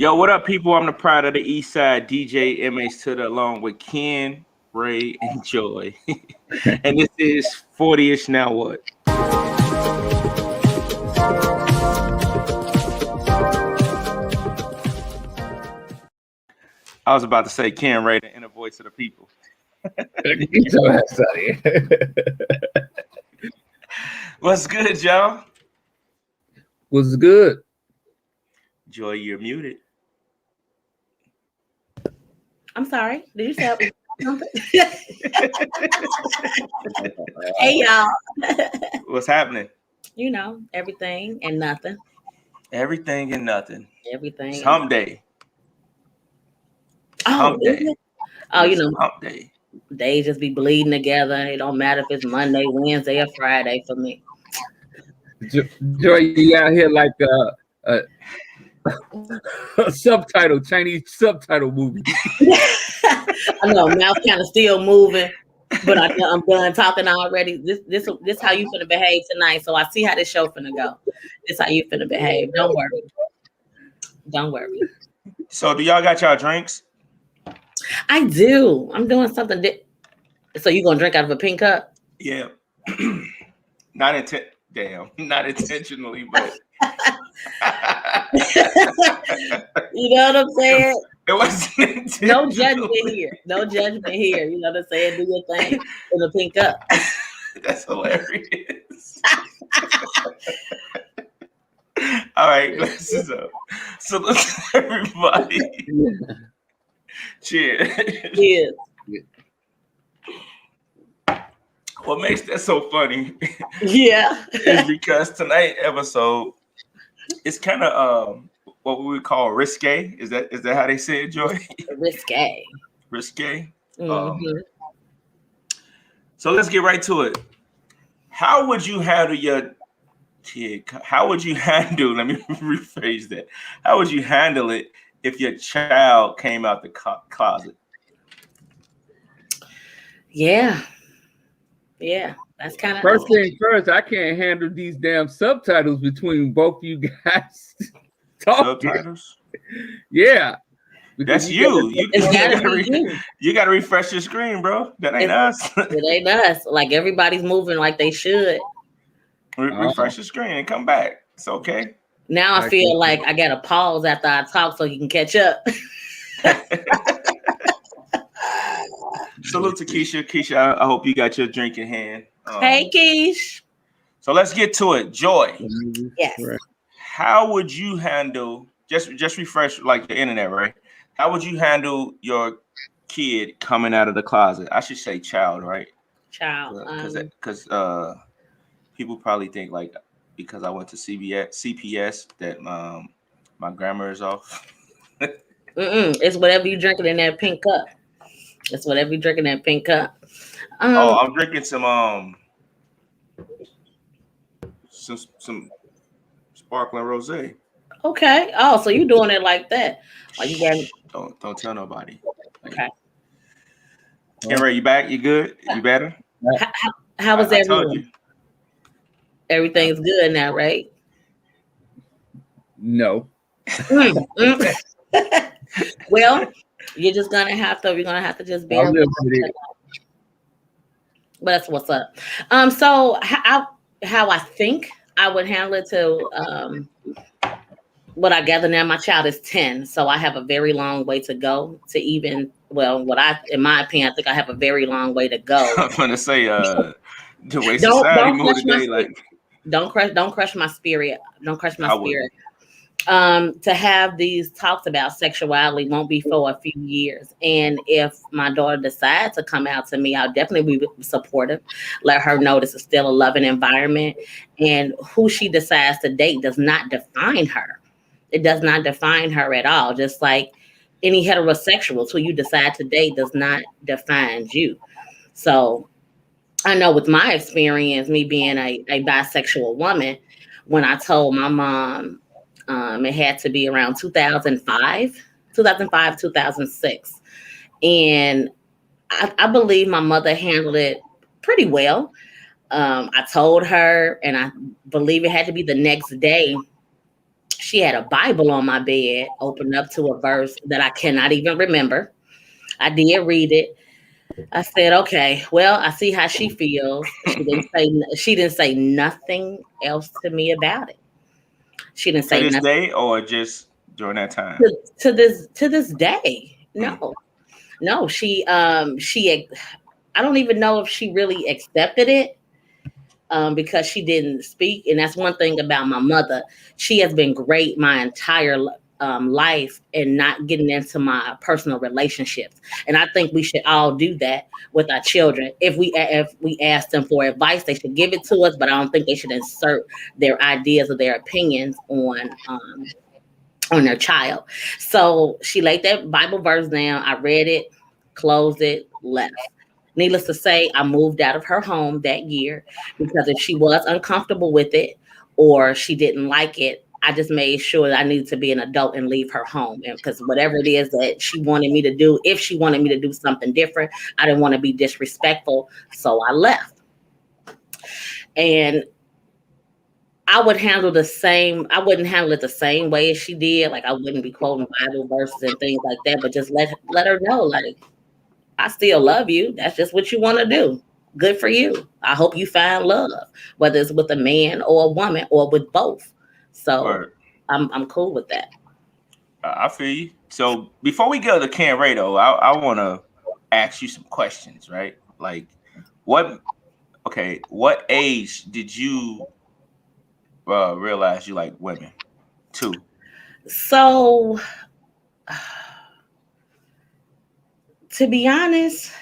Yo, what up, people? I'm the pride of the East Side, DJ MH to the along with Ken, Ray, and Joy. And this is 40ish Now What? I was about to say Ken, Ray, the inner voice of the people. What's good, y'all? What's good? Joy, you're muted. I'm sorry. Did you say I was something? Hey, y'all. What's happening? You know, everything and nothing. Everything and nothing. Everything. It's hump day. Hump day. Oh, you know, hump day. Days just be bleeding together. It don't matter if it's Monday, Wednesday, or Friday for me. Joy, you out here like a subtitle, Chinese subtitle movie. I know, mouth kind of still moving, but I'm done talking already. This how you finna behave tonight. So I see how this show finna go. This how you finna behave. Don't worry. Don't worry. So do y'all got y'all drinks? I do. I'm doing something. So you gonna drink out of a pink cup? Yeah. Not intentionally, but you know what I'm saying? It wasn't no judgment here. No judgment here. You know what I'm saying? Do your thing in a pink cup. That's hilarious. All right, glasses up. So look, everybody. Cheers. Cheers. What makes that so funny? Yeah. is because tonight's episode is kind of what we would call risque. Is that how they say it, Joy? Risque. Risque. Mm-hmm. So let's get right to it. How would you handle your kid? How would you handle? Let me rephrase that. How would you handle it if your child came out the closet? Yeah. Yeah, that's kind of first thing first. I can't handle these damn subtitles between both you guys. Subtitles? Yeah, that's you. You got to refresh your screen, bro. That ain't us. It ain't us. Like everybody's moving like they should. Refresh your screen and come back. It's okay. Now I feel like I got to pause after I talk so you can catch up. Salute to Keisha. Keisha, I hope you got your drink in hand. Hey, Keish. So let's get to it. Joy. Yes. How would you handle, just refresh like the internet, right? How would you handle your kid coming out of the closet? I should say child, right? Child. Because people probably think like because I went to CPS that my grammar is off. It's whatever you drinking in that pink cup. It's whatever you drinking in that pink cup. I'm drinking some sparkling rosé. Okay. Oh, so you doing it like that? Like you got don't tell nobody. Okay. Ray, you back? You good? You better? How was everything? Everything's good now, right? No. Well, you're just gonna have to. We're gonna have to just bear with it. But that's what's up. So how I think I would handle it to what I gather now, my child is 10, so I have a very long way to go to even. Well, in my opinion, I think I have a very long way to go. I'm gonna say the way society moves today, like don't crush my spirit. Don't crush my spirit. To have these talks about sexuality won't be for a few years. And if my daughter decides to come out to me, I'll definitely be supportive. Let her know this is still a loving environment. And who she decides to date does not define her. It does not define her at all. Just like any heterosexuals who you decide to date does not define you. So I know with my experience, me being a bisexual woman, when I told my mom, it had to be around 2005, 2006. And I believe my mother handled it pretty well. I told her, and I believe it had to be the next day. She had a Bible on my bed, opened up to a verse that I cannot even remember. I did read it. I said, okay, well, I see how she feels. She didn't say nothing else to me about it. She didn't To say this nothing day, or just during that time? to this day. No, she I don't even know if she really accepted it, because she didn't speak. And that's one thing about my mother. She has been great my entire life and not getting into my personal relationships. And I think we should all do that with our children. If we ask them for advice, they should give it to us, but I don't think they should insert their ideas or their opinions on their child. So she laid that Bible verse down. I read it, closed it, left. Needless to say, I moved out of her home that year because if she was uncomfortable with it or she didn't like it, I just made sure that I needed to be an adult and leave her home. And because whatever it is that she wanted me to do, if she wanted me to do something different, I didn't want to be disrespectful. So I left. And I wouldn't handle it the same way as she did. Like I wouldn't be quoting Bible verses and things like that, but just let her know, like, I still love you. That's just what you want to do. Good for you. I hope you find love, whether it's with a man or a woman or with both. So Word. I'm cool with that. I feel you. So before we go to Ken Ray, though, I want to ask you some questions, right? Like, what age did you realize you like women? Too. So, to be honest,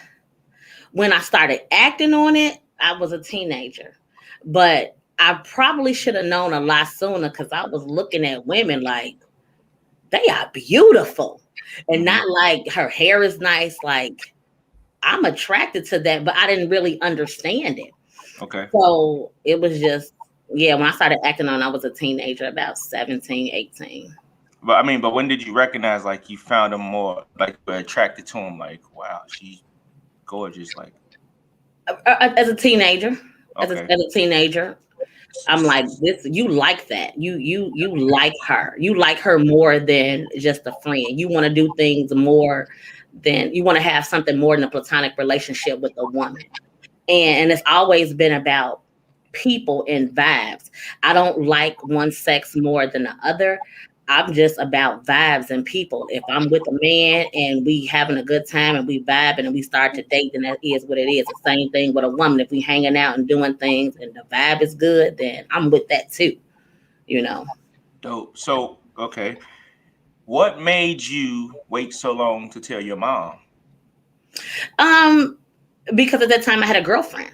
when I started acting on it, I was a teenager. But I probably should have known a lot sooner because I was looking at women like, they are beautiful. And not like her hair is nice. Like, I'm attracted to that, but I didn't really understand it. Okay. So it was just, yeah, when I started acting on, I was a teenager, about 17, 18. But when did you recognize, like, you found them more, like, you were attracted to them, like, wow, she's gorgeous, like? As a teenager, Okay. as a teenager, I'm like, this, you like that. You like her. You like her more than just a friend. You want to do things more than, you want to have something more than a platonic relationship with a woman. And it's always been about people and vibes. I don't like one sex more than the other. I'm just about vibes and people. If I'm with a man and we having a good time and we vibing and we start to date, then that is what it is. The same thing with a woman. If we hanging out and doing things and the vibe is good, then I'm with that too. You know. Dope. So, okay. What made you wait so long to tell your mom? Because at that time I had a girlfriend.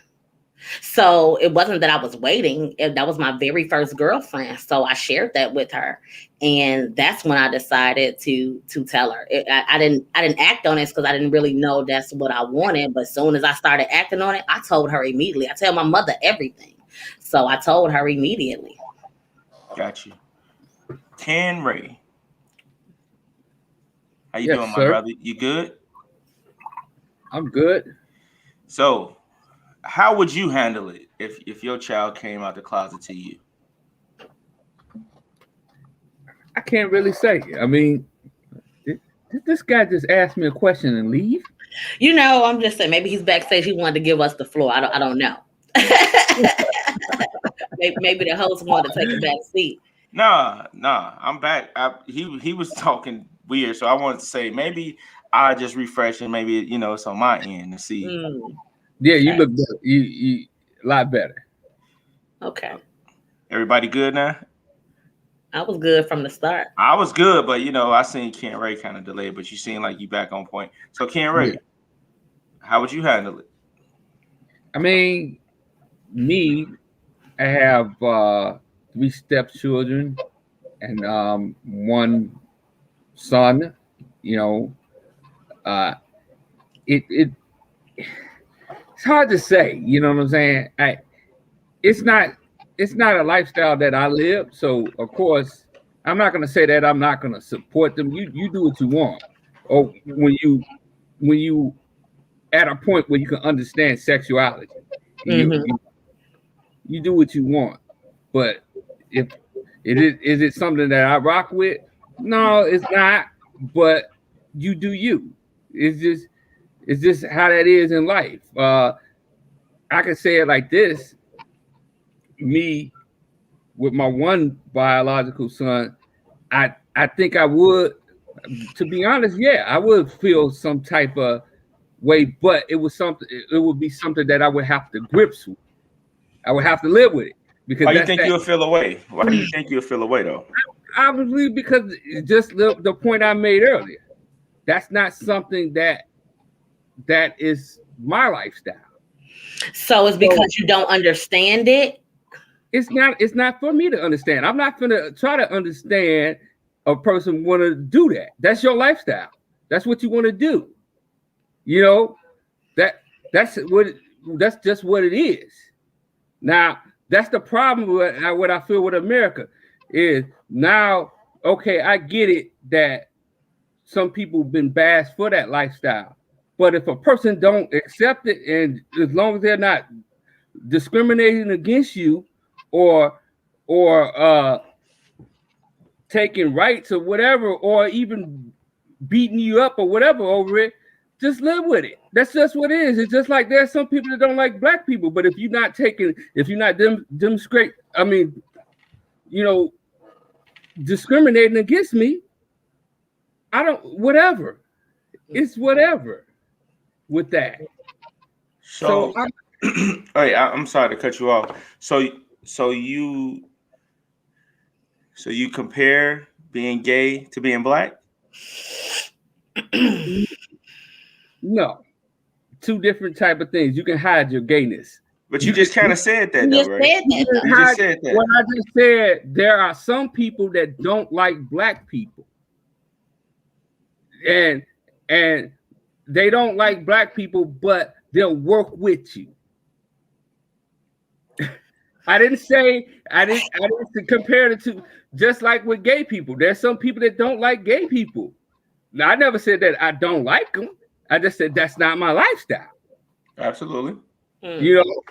So it wasn't that I was waiting. That was my very first girlfriend. So I shared that with her. And that's when I decided to tell her. I didn't act on it because I didn't really know that's what I wanted. But as soon as I started acting on it, I told her immediately. I tell my mother everything. So I told her immediately. Got you. Ken Ray. How you Yes, doing, my sir. brother? You good? I'm good. So, how would you handle it if your child came out the closet to you? I can't really say. I mean, did this guy just ask me a question and leave? You know, I'm just saying maybe he's backstage. He wanted to give us the floor. I don't know. maybe the host wanted to take a back seat. Nah, I'm back. He was talking weird, so I wanted to say maybe I just refresh and maybe it's on my end to see. Yeah, you look better. You a lot better. Okay. Everybody good now? I was good from the start. I was good, but I seen Ken Ray kind of delayed, but you seem like you back on point. So Ken Ray, how would you handle it? I mean, I have 3 stepchildren and 1 son. It's hard to say. You know what I'm saying? It's not a lifestyle that I live. So of course, I'm not going to say that I'm not going to support them. You do what you want, or when you at a point where you can understand sexuality, you do what you want. But if Is it something that I rock with? No, it's not. But you do you. It's just how that is in life. I can say it like this: me with my one biological son, I think I would, to be honest, yeah, I would feel some type of way, but it would be something that I would have to grips with. I would have to live with it. Because why do you think you'll feel away? Why do you think you'll feel away though? Obviously, because just the point I made earlier. That's not something that is my lifestyle. So it's because you don't understand it. It's not for me to understand. I'm not gonna try to understand a person want to do that. That's your lifestyle. That's what you want to do. You know, that's just what it is. Now, that's the problem with what I feel with America is now, okay, I get it that some people have been bashed for that lifestyle. But if a person don't accept it, and as long as they're not discriminating against you or taking rights or whatever, or even beating you up or whatever over it, just live with it. That's just what it is. It's just like there's some people that don't like black people, but if you're not demonstrate, I mean, you know, discriminating against me, I don't, whatever. It's whatever with that. So hey, I'm sorry to cut you off. So you compare being gay to being black? No. Two different type of things. You can hide your gayness. But you just kind of said that though, right? You just said that. What I just said, there are some people that don't like black people. And they don't like black people, but they'll work with you. I didn't compare it to just like with gay people. There's some people that don't like gay people. Now, I never said that I don't like them. I just said that's not my lifestyle. Absolutely. You know,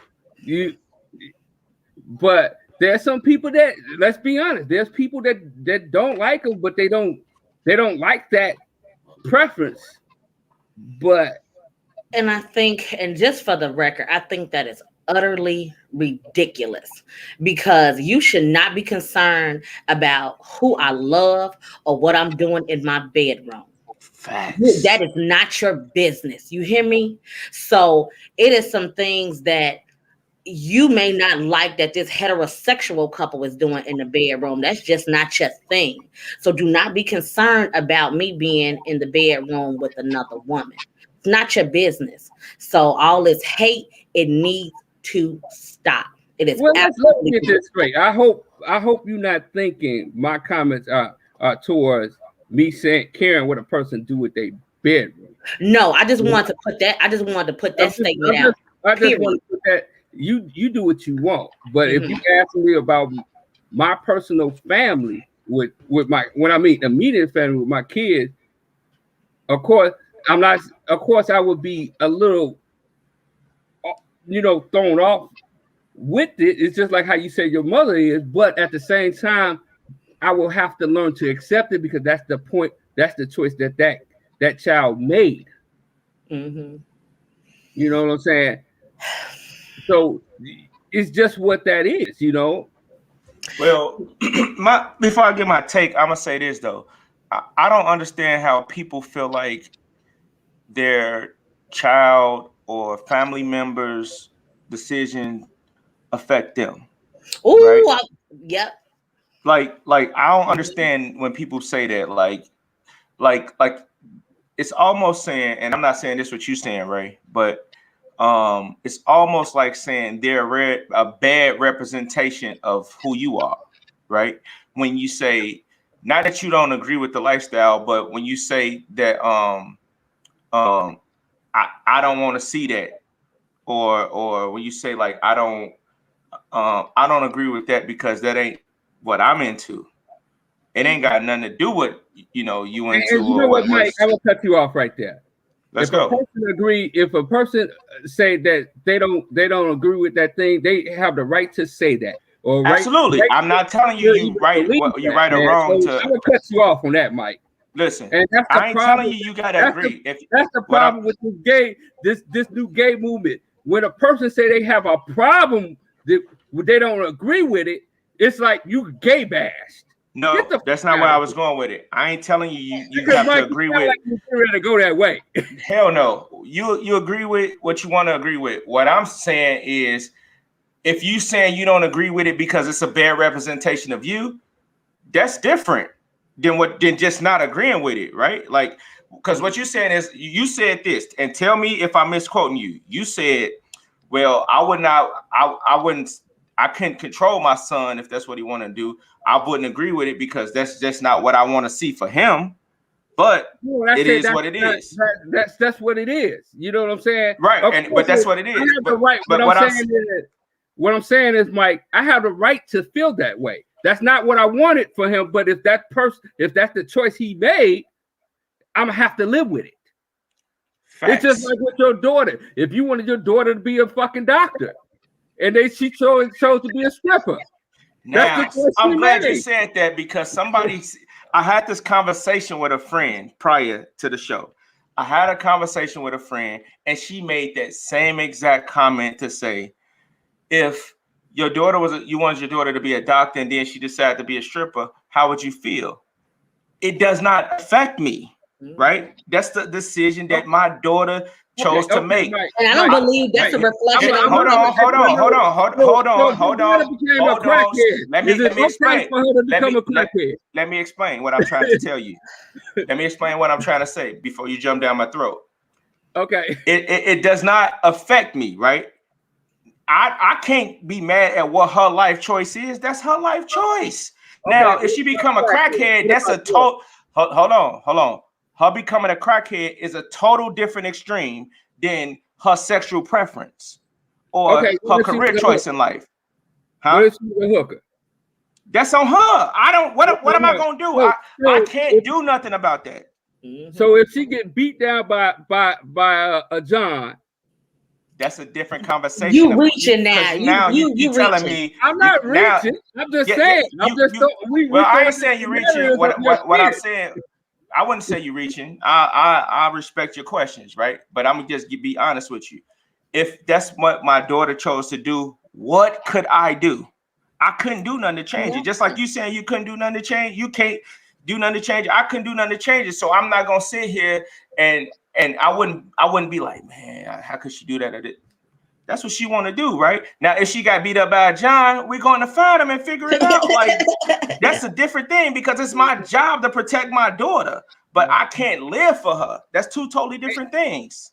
but there's some people that, let's be honest, there's people that don't like them, but they don't like that preference. But and I think, and just for the record, I think that is utterly ridiculous, because you should not be concerned about who I love or what I'm doing in my bedroom. Facts. That is not your business. You hear me? So it is some things that you may not like that this heterosexual couple is doing in the bedroom. That's just not your thing. So do not be concerned about me being in the bedroom with another woman. It's not your business. So all this hate, it needs to stop. It is. Well, let's get this straight. I hope you're not thinking my comments are towards me saying caring what a person do with their bedroom. No, I just wanted to put that. I just wanted to put that statement out. I just want to put that. You do what you want, but if you ask me about my personal family with my, when I mean immediate family with my kids, of course I'm not. Of course I would be a little, thrown off with it. It's just like how you say your mother is, but at the same time, I will have to learn to accept it, because that's the point. That's the choice that child made. Mm-hmm. You know what I'm saying? So it's just what that is, Well, before I give my take, I'm gonna say this though. I don't understand how people feel like their child or family members' decision affect them. Oh, right? Yep. Like I don't understand when people say that. Like it's almost saying, and I'm not saying this what you saying, Ray, but it's almost like saying they're a bad representation of who you are, right? When you say, not that you don't agree with the lifestyle, but when you say that I don't want to see that, or when you say like I don't agree with that because that ain't what I'm into. It ain't got nothing to do with you into. And you know what, Mike? I will cut you off right there. Let's go. If a person say that they don't agree with that thing, they have the right to say that. or absolutely. I'm not telling you you right or wrong. So I'm gonna cut you off on that, Mike. Listen, and that's the I ain't problem. telling you gotta agree. That's the problem with this new gay movement. When a person say they have a problem that they don't agree with it, it's like you gay bashed. No, that's not where I was going with it. I ain't telling you have to agree with. Like you're ready to go that way. Hell no. You agree with what you want to agree with. What I'm saying is, if you saying you don't agree with it because it's a bad representation of you, that's different than just not agreeing with it, right? Like, because what you're saying is, you said this, and tell me if I'm misquoting you. You said, well, I couldn't control my son if that's what he want to do. I wouldn't agree with it because that's just not what I want to see for him. But it is what it is. That's what it is. You know what I'm saying? Right. But that's what it is. What I'm saying is, Mike, I have the right to feel that way. That's not what I wanted for him. But if that's the choice he made, I'm gonna have to live with it. Facts. It's just like with your daughter. If you wanted your daughter to be a fucking doctor, and she chose to be a stripper. Now, I'm glad you said that, because I had this conversation with a friend prior to the show. I had a conversation with a friend, and she made that same exact comment to say, if your daughter you wanted your daughter to be a doctor and then she decided to be a stripper, how would you feel? It does not affect me, right? That's the decision that my daughter chose to make. And I don't believe that's a reflection of. Hold on. Let me explain what I'm trying to tell you. Let me explain what I'm trying to say before you jump down my throat. Okay. It does not affect me, right? I can't be mad at what her life choice is. That's her life choice. Okay. Now, if she become a crackhead, that's a total. Hold on. Her becoming a crackhead is a total different extreme than her sexual preference or her career choice in life. Huh? That's on her. I don't. What am I gonna do? I can't do nothing about that. So if she get beat down by a John, that's a different conversation. You reaching now. Now you telling me I'm not reaching. I'm just saying. I ain't saying you reaching. What I'm saying, I wouldn't say you reaching. I respect your questions, right? But I'm gonna just be honest with you. If that's what my daughter chose to do, what could I do? I couldn't do nothing to change it. Just like you saying you couldn't do nothing to change. You can't do nothing to change it. I couldn't do nothing to change it. So I'm not gonna sit here and I wouldn't be like, man, how could she do that? That's what she want to do, right? Now, if she got beat up by a John, we're going to find him and figure it out. Like, that's a different thing, because it's my job to protect my daughter, but I can't live for her. That's two totally different things.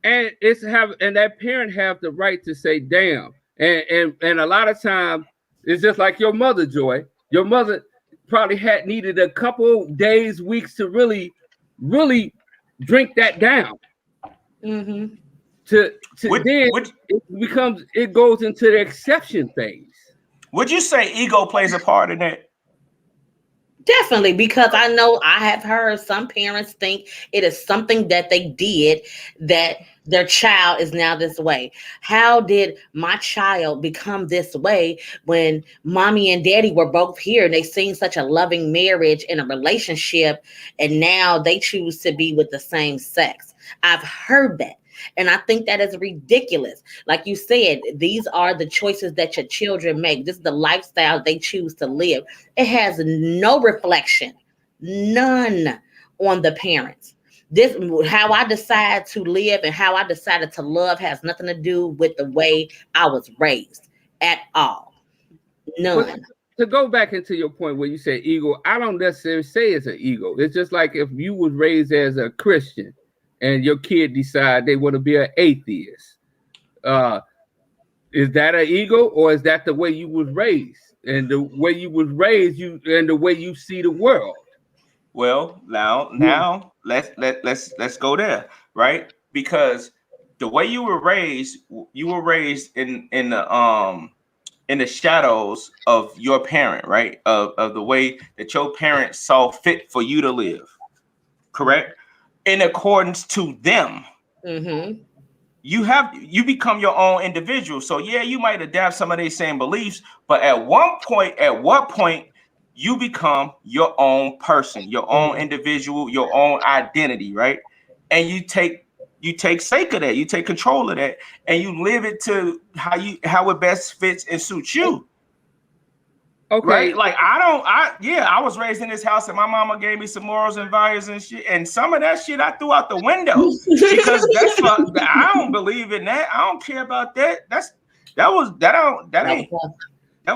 And that parent have the right to say, damn. And a lot of times it's just like your mother, Joy. Your mother probably needed a couple days, weeks to really, really drink that down. Mm-hmm. It goes into the exception phase. Would you say ego plays a part in that? Definitely, because I know I have heard some parents think it is something that they did that their child is now this way. How did my child become this way when mommy and daddy were both here and they seen such a loving marriage and a relationship, and now they choose to be with the same sex? I've heard that. And I think that is ridiculous. Like you said, these are the choices that your children make. This is the lifestyle they choose to live. It has no reflection, none, on the parents. This, how I decide to live and how I decided to love, has nothing to do with the way I was raised at all. None. But to go back into your point where you say ego, I don't necessarily say it's an ego. It's just like if you was raised as a Christian and your kid decide they want to be an atheist. Is that an ego, or is that the way you was raised? And the way you was raised, and the way you see the world? Well, now let's go there, right? Because the way you were raised in the shadows of your parent, right? Of the way that your parents saw fit for you to live, correct? In accordance to them. Mm-hmm. you become your own individual. So yeah, you might adapt some of these same beliefs, but at what point you become your own person, your own individual, your own identity, right? And you take sake of that, you take control of that, and you live it to how it best fits and suits you. Okay. Right? Like I was raised in this house and my mama gave me some morals and values and shit. And some of that shit I threw out the window because I don't believe in that. I don't care about that. That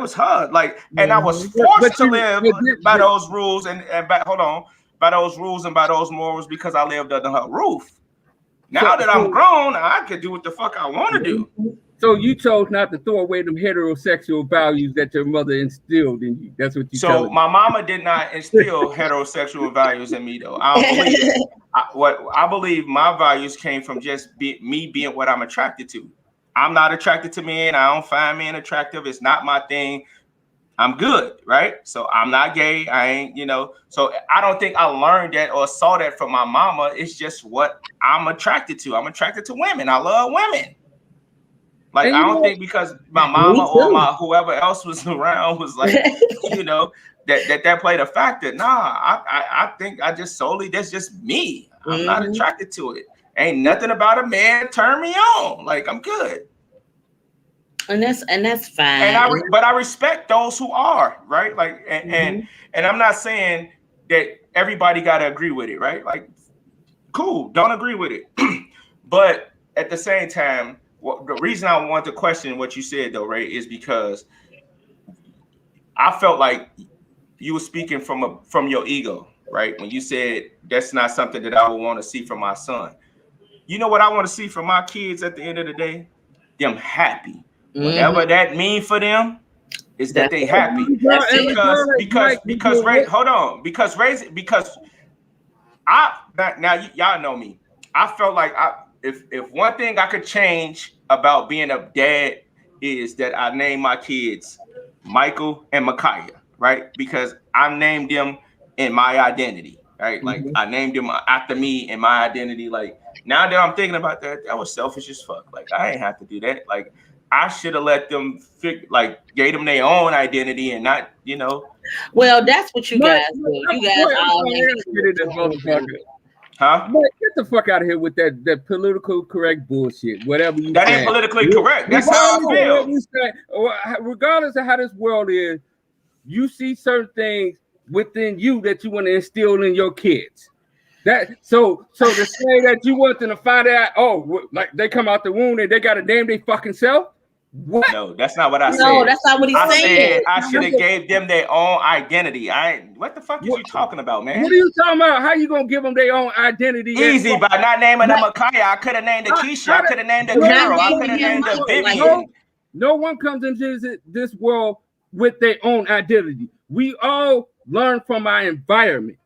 was hard. Like, and I was forced to live by those rules and by those rules and by those morals because I lived under her roof. Now that I'm grown, I can do what the fuck I want to do. So you chose not to throw away them heterosexual values that your mother instilled in you. That's what you. So my mama did not instill heterosexual values in me, though. I don't believe that. I believe my values came from just me being what I'm attracted to. I'm not attracted to men. I don't find men attractive. It's not my thing. I'm good, right? So I'm not gay. I ain't, So I don't think I learned that or saw that from my mama. It's just what I'm attracted to. I'm attracted to women. I love women. Like, I don't think because my mama or whoever else was around was like, that played a factor. Nah, I think I just solely, that's just me. I'm not attracted to it. Ain't nothing about a man turn me on. Like, I'm good. And that's fine. And I respect those who are, right? Like, and I'm not saying that everybody got to agree with it, right? Like, cool, don't agree with it. But at the same time, the reason I want to question what you said, though, Ray, is because I felt like you were speaking from your ego, right? When you said that's not something that I would want to see from my son. You know what I want to see from my kids at the end of the day? Them happy. Whatever that mean for them is that they happy. Because Ray, hold on. Because y'all know me. I felt like if one thing I could change about being a dad is that I named my kids Michael and Micaiah, right? Because I named them in my identity, right? Like I named them after me in my identity. Like now that I'm thinking about that was selfish as fuck. Like I ain't have to do that. Like I should have let them gave them their own identity and not, Well, that's what you guys do. You guys all Huh? Man, get the fuck out of here with that political correct bullshit. Whatever you that ain't politically correct. That's how I feel. Regardless of how this world is, you see certain things within you that you want to instill in your kids. So to say that you want them to find out, like they come out the womb and they got to name their fucking self. What? No, that's not what I said. No, that's not what he's saying. I should have gave them their own identity. What the fuck is you talking about, man? What are you talking about? How you gonna give them their own identity? Easy, by not naming them Micaiah. I could have named the Keisha. I could have named the Carol. I could have named the Vivian. No one comes into this world with their own identity. We all learn from our environment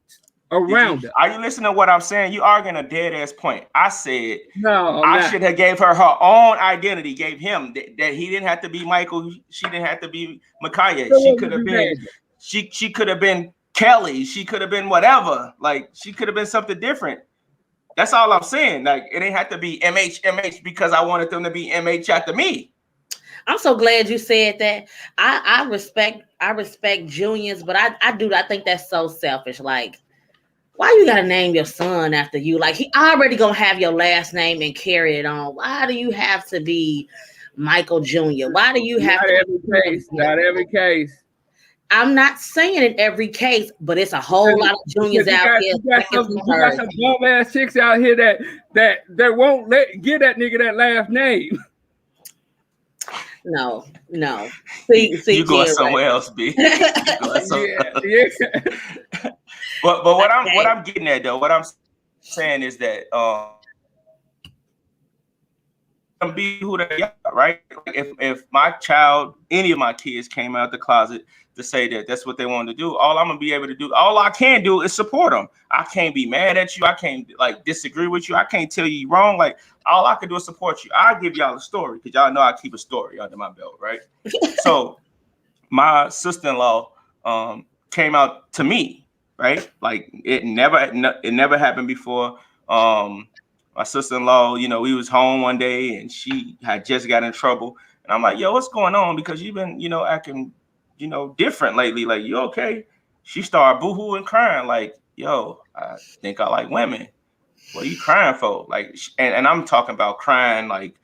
around us. Are you listening to what I'm saying? You arguing a dead ass point. I said no. I should have gave her own identity. Gave him that he didn't have to be Michael. She didn't have to be Micaiah. She could have been. She could have been Kelly. She could have been whatever. Like she could have been something different. That's all I'm saying. Like it ain't have to be MH because I wanted them to be MH after me. I'm so glad you said that. I respect juniors, but I think that's so selfish. Like, why you gotta name your son after you? Like he already gonna have your last name and carry it on. Why do you have to be Michael Jr.? Why do you have not every case? I'm not saying in every case, but it's a whole lot of juniors out here. You got some bum ass chicks out here that won't give that nigga that last name. No. See, you going somewhere else, B. But what I'm getting at though, what I'm saying is that be who they are, right? If my child, any of my kids came out the closet to say that that's what they want to do, all I'm gonna be able to do, all I can do is support them. I can't be mad at you. I can't disagree with you. I can't tell you wrong. Like all I can do is support you. I'll give y'all a story because y'all know I keep a story under my belt, right? So my sister-in-law came out to me, right? Like it never happened before. my sister-in-law, you know, we was home one day and she had just got in trouble. And I'm like, yo, what's going on? Because you've been, you know, acting, you know, different lately. Like, you okay? She started boohooing, crying. Like, yo, I think I like women. What are you crying for? Like, and I'm talking about crying like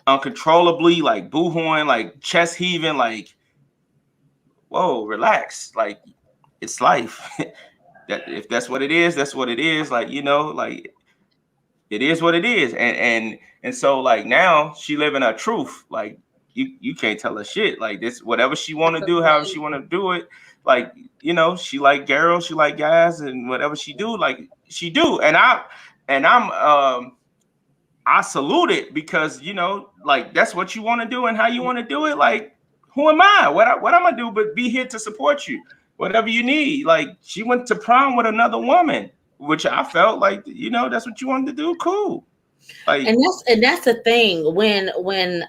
uncontrollably, like boohooing, like chest heaving, like, whoa, relax. Like, it's life. That if that's what it is, that's what it is. Like, you know, like it is what it is. And so like now she living her truth. Like you can't tell her shit. Like this, whatever she want to do, however she want to do it. Like, you know, she like girls, she like guys, and whatever she do, like she do. And I salute it because, you know, like that's what you want to do and how you want to do it. Like, who am I? What am I do but be here to support you? Whatever you need. Like, she went to prom with another woman, which I felt like, you know, that's what you wanted to do. Cool. Like, and that's the thing when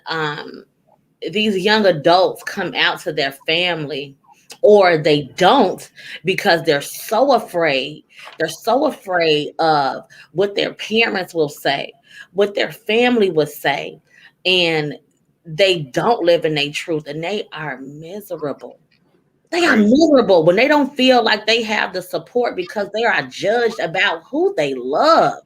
these young adults come out to their family, or they don't, because they're so afraid. They're so afraid of what their parents will say, what their family would say, and they don't live in their truth, and they are miserable. They are miserable when they don't feel like they have the support because they are judged about who they love.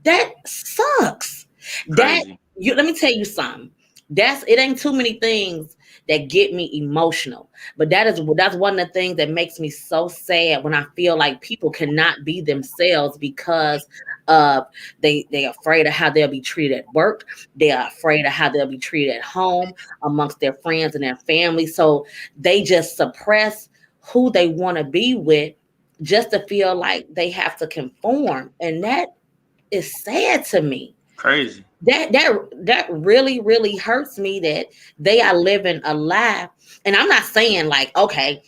That sucks. crazy. Let me tell you something. It ain't too many things that get me emotional, but that's one of the things that makes me so sad when I feel like people cannot be themselves because they're afraid of how they'll be treated at work. They're afraid of how they'll be treated at home amongst their friends and their family. So they just suppress who they want to be with just to feel like they have to conform, and that is sad to me. Crazy. That really, really hurts me that they are living a lie. And I'm not saying like, okay,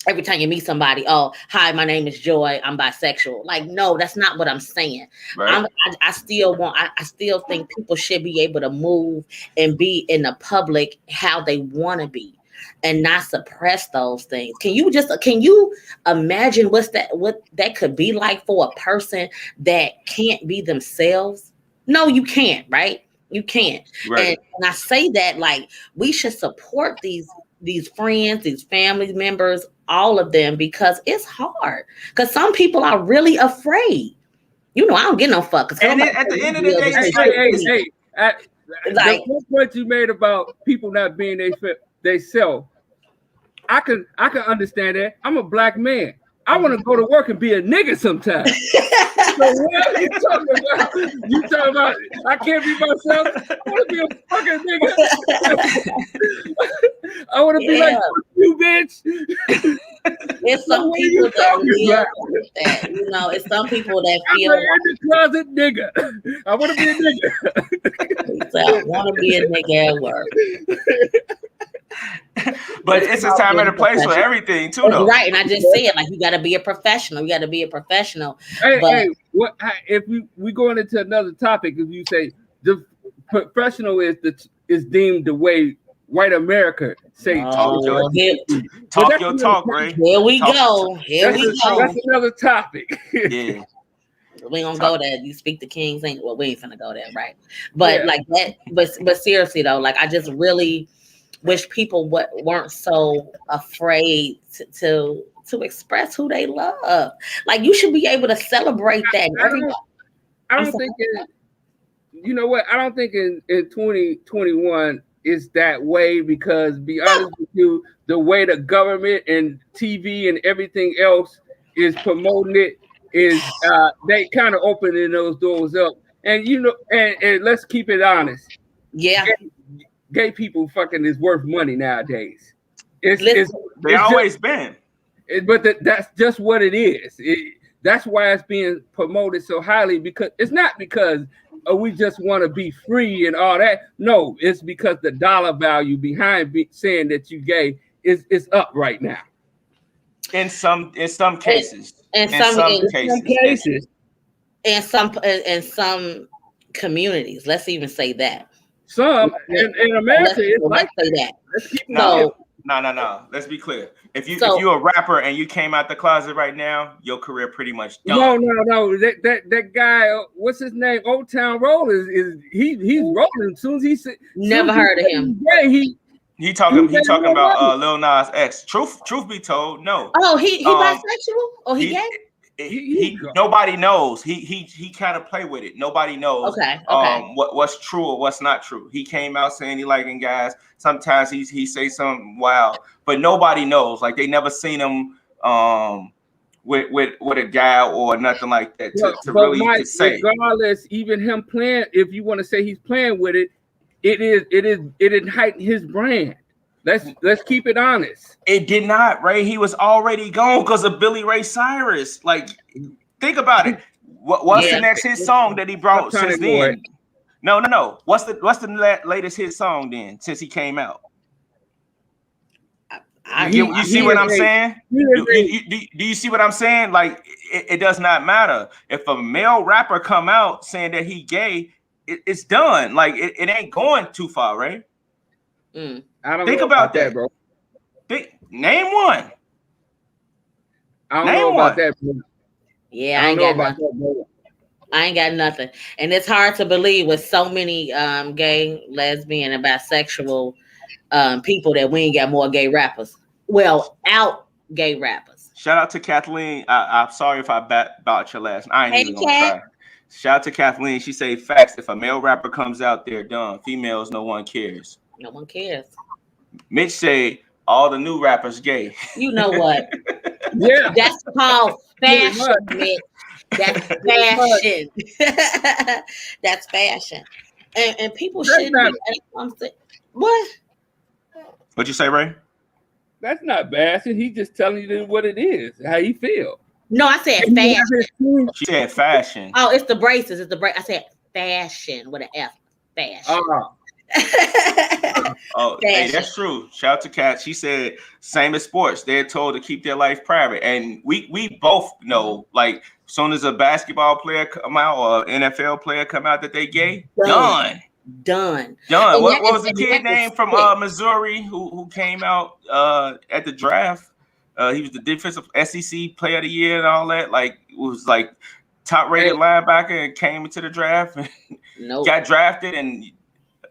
every time you meet somebody, oh, hi, my name is Joy, I'm bisexual. Like, no, that's not what I'm saying. Right. I still think people should be able to move and be in the public how they want to be and not suppress those things. Can you imagine what that could be like for a person that can't be themselves? No, you can't, right? You can't. Right. And I say that like we should support these friends, these family members, all of them, because it's hard. Because some people are really afraid. You know, I don't get no fuck. And at the end of the day, like the point you made about people not being they self, I can understand that. I'm a black man. I want to go to work and be a nigga sometimes. So what are you talking about? You talking about I can't be myself? I want to be a fucking nigga. I want to be like you, bitch. It's some people that live with that. You know, it's some people that feel I'm in the closet nigga. I want to be a nigga. So I want to be a nigga at work. But it's a time and a place for everything too, though. Right, and I just said like you got to be a professional. You got to be a professional. Hey, if we going into another topic? If you say the professional is deemed the way white America say talk your talk, right? Here we go. That's another topic. Yeah. We ain't gonna go there. You speak the kings, we ain't finna go there, right? But like that. But seriously though, like I just really wish people weren't so afraid to express who they love. Like you should be able to celebrate that. I don't think you know what? I don't think in 2021 is that way because be honest with you, the way the government and TV and everything else is promoting it is they kind of opening those doors up. And you know, and let's keep it honest. Yeah. Gay people fucking is worth money nowadays. They always been. But that's just what it is. That's why it's being promoted so highly, because it's not because we just want to be free and all that. No, it's because the dollar value behind saying that you gay is up right now. In some cases. In some communities. Let's even say that. Some in America, it's like say that. Let's keep going. No. Let's be clear. If you're a rapper and you came out the closet right now, your career pretty much done. No. That guy, what's his name? Old Town Roll he's rolling. As soon as he said, never heard of him. Yeah, he talking about Lil Nas X. Truth be told, no. Oh, he bisexual? Oh, he gay? He nobody knows. He kind of play with it. Nobody knows. Okay. What's true or what's not true. He came out saying he liking guys. Sometimes he say something wild, but nobody knows. Like they never seen him with a guy or nothing like that to really Mike, say. Regardless, even him playing, if you want to say he's playing with it, it heightened his brand. Let's keep it honest. It did not, Ray. He was already gone because of Billy Ray Cyrus. Like, think about it. What's the next hit song that he brought since then? No. What's the latest hit song then since he came out? You see what I'm saying? Do you see what I'm saying? Like, it does not matter if a male rapper come out saying that he gay. It's done. Like, it ain't going too far, right? I don't think know about that, bro. Name one. I don't know about that, bro. Yeah, I ain't got nothing. I ain't got nothing. And it's hard to believe with so many gay, lesbian, and bisexual people that we ain't got more gay rappers. Well, out gay rappers. Shout out to Kathleen. I'm sorry if I bought your last. I ain't even gonna try. Shout out to Kathleen. She say facts. If a male rapper comes out there, done. Females, no one cares. No one cares. Mitch say all the new rappers gay. You know what? Yeah. That's called fashion, Mitch. That's fashion. That's fashion. And people shouldn't be. What? What'd you say, Ray? That's not bashing. He's just telling you what it is, how you feel. No, I said fashion. She said fashion. Oh, it's the braces. It's the brace. I said fashion with an F. Fashion. Hey, that's true. Shout out to Kat. She said same as sports. They're told to keep their life private, and we both know. Like, as soon as a basketball player come out or NFL player come out that they gay, done. What was the kid name from Missouri who came out at the draft? He was the defensive SEC player of the year and all that. Like, it was like top rated linebacker and came into the draft and got drafted, and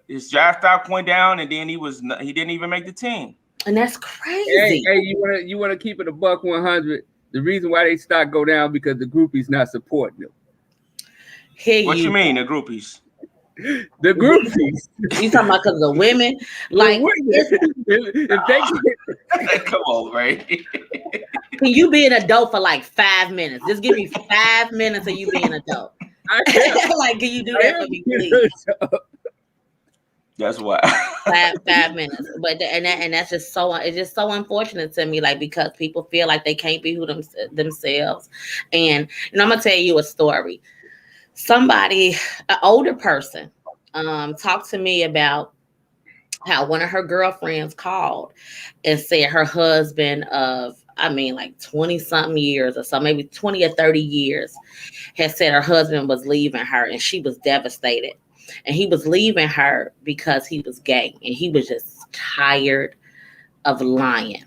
his draft stock went down, and then he didn't even make the team. And that's crazy. Hey, you want to keep it a buck 100. The reason why they stock go down because the groupies not supporting them. What you mean, the groupies? The groupies. You talking about because of the women? Like, if they come on, right? Can you be an adult for like 5 minutes? Just give me 5 minutes of you being an adult. Like, can you do that for me, please? That's why 5 minutes, but that's just it's just so unfortunate to me, like, because people feel like they can't be who themselves. And I'm gonna tell you a story. Somebody, an older person, talked to me about how one of her girlfriends called and said her husband of, like 20 something years or so, maybe 20 or 30 years, had said her husband was leaving her, and she was devastated. And he was leaving her because he was gay, and he was just tired of lying.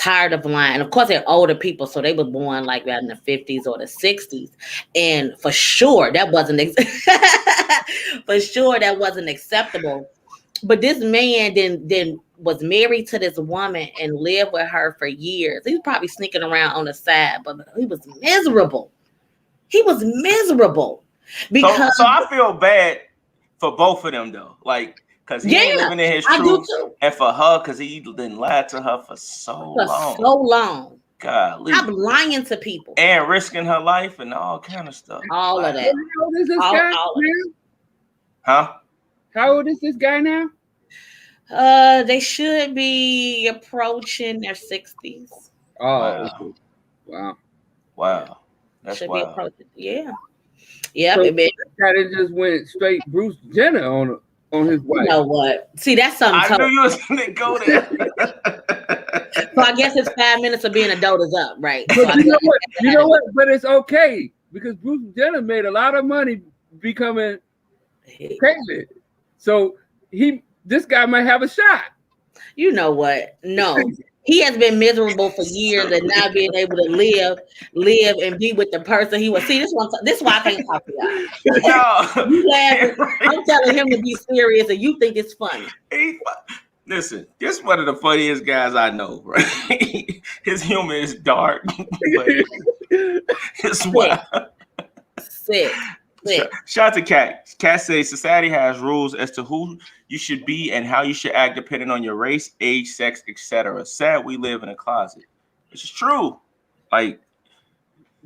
Of course, they're older people, so they were born like in the 50s or the 60s, and for sure that wasn't acceptable. But this man then was married to this woman and lived with her for years. He was probably sneaking around on the side, but he was miserable. Because so I feel bad for both of them though, like, because he ain't living in his truth, and for her because he didn't lie to her for so long. Golly. I'm lying to people and risking her life and all kind of stuff. All of that. How old is this guy now? Huh? How old is this guy now? They should be approaching their 60s. Oh, wow. That's should wild. Be approaching. Yeah. Yeah, so baby. That just went straight Bruce Jenner on his wife. You know what? See, that's something. I knew you was gonna go there. So I guess his 5 minutes of being adult is up, right? So But you know what? But it's okay because Bruce Jenner made a lot of money becoming pregnant. So this guy might have a shot. You know what? No. He has been miserable for years and not being able to live and be with the person he was. See, this is why I can't talk to y'all. No. You laughing. I'm telling him to be serious and you think it's funny. Listen, this is one of the funniest guys I know, right? His humor is dark, but it's wild. Sick. Shout out to Kat. Kat says society has rules as to who you should be and how you should act depending on your race, age, sex, etc. Sad we live in a closet. Which is true. Like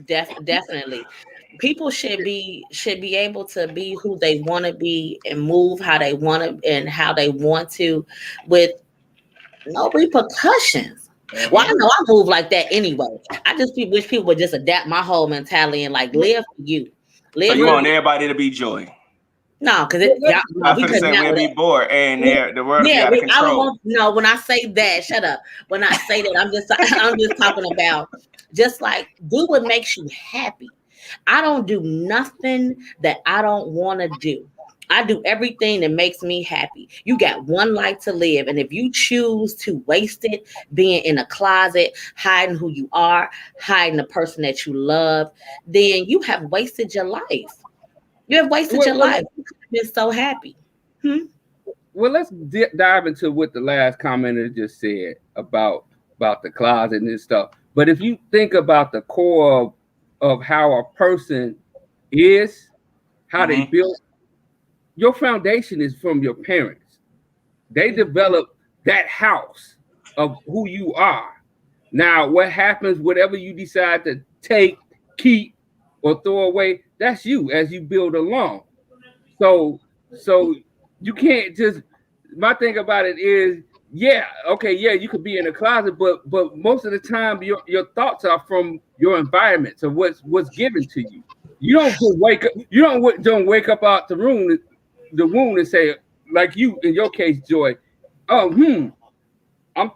definitely. People should be able to be who they want to be and move how they want to and how they want to with no repercussions. Well, I know I move like that anyway. I just wish people would just adapt my whole mentality and like live for you. So you want everybody to be Joy? No, because we'll be bored and the world be out of control. When I say that, shut up. When I say that, I'm just talking about just like do what makes you happy. I don't do nothing that I don't want to do. I do everything that makes me happy. You got one life to live. And if you choose to waste it being in a closet, hiding who you are, hiding the person that you love, then you have wasted your life. You have wasted your life. You could have been so happy. Well, let's dive into what the last commenter just said about the closet and this stuff. But if you think about the core of how a person is, how they build, your foundation is from your parents. They develop that house of who you are. Now, what happens, whatever you decide to take, keep, or throw away, that's you as you build along. So you can't just, my thing about it is, you could be in a closet, but most of the time your thoughts are from your environment, so what's given to you. You don't just wake up, don't wake up out the room, the womb and say, like you in your case, Joy, I'm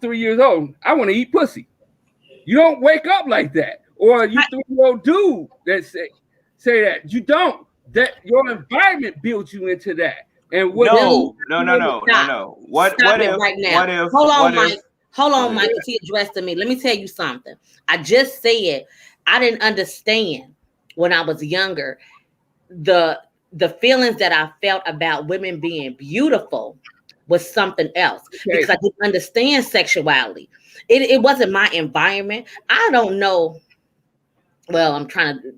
3 years old, I want to eat pussy. You don't wake up like that. Or you 3-year-old dude that say that. You don't. That your environment builds you into that. And what no. What if right now? What if? Hold on, Mike. He addressed to me. Let me tell you something. I just said I didn't understand when I was younger the feelings that I felt about women being beautiful was something else because I didn't understand sexuality. It wasn't my environment. I don't know. Well, I'm trying to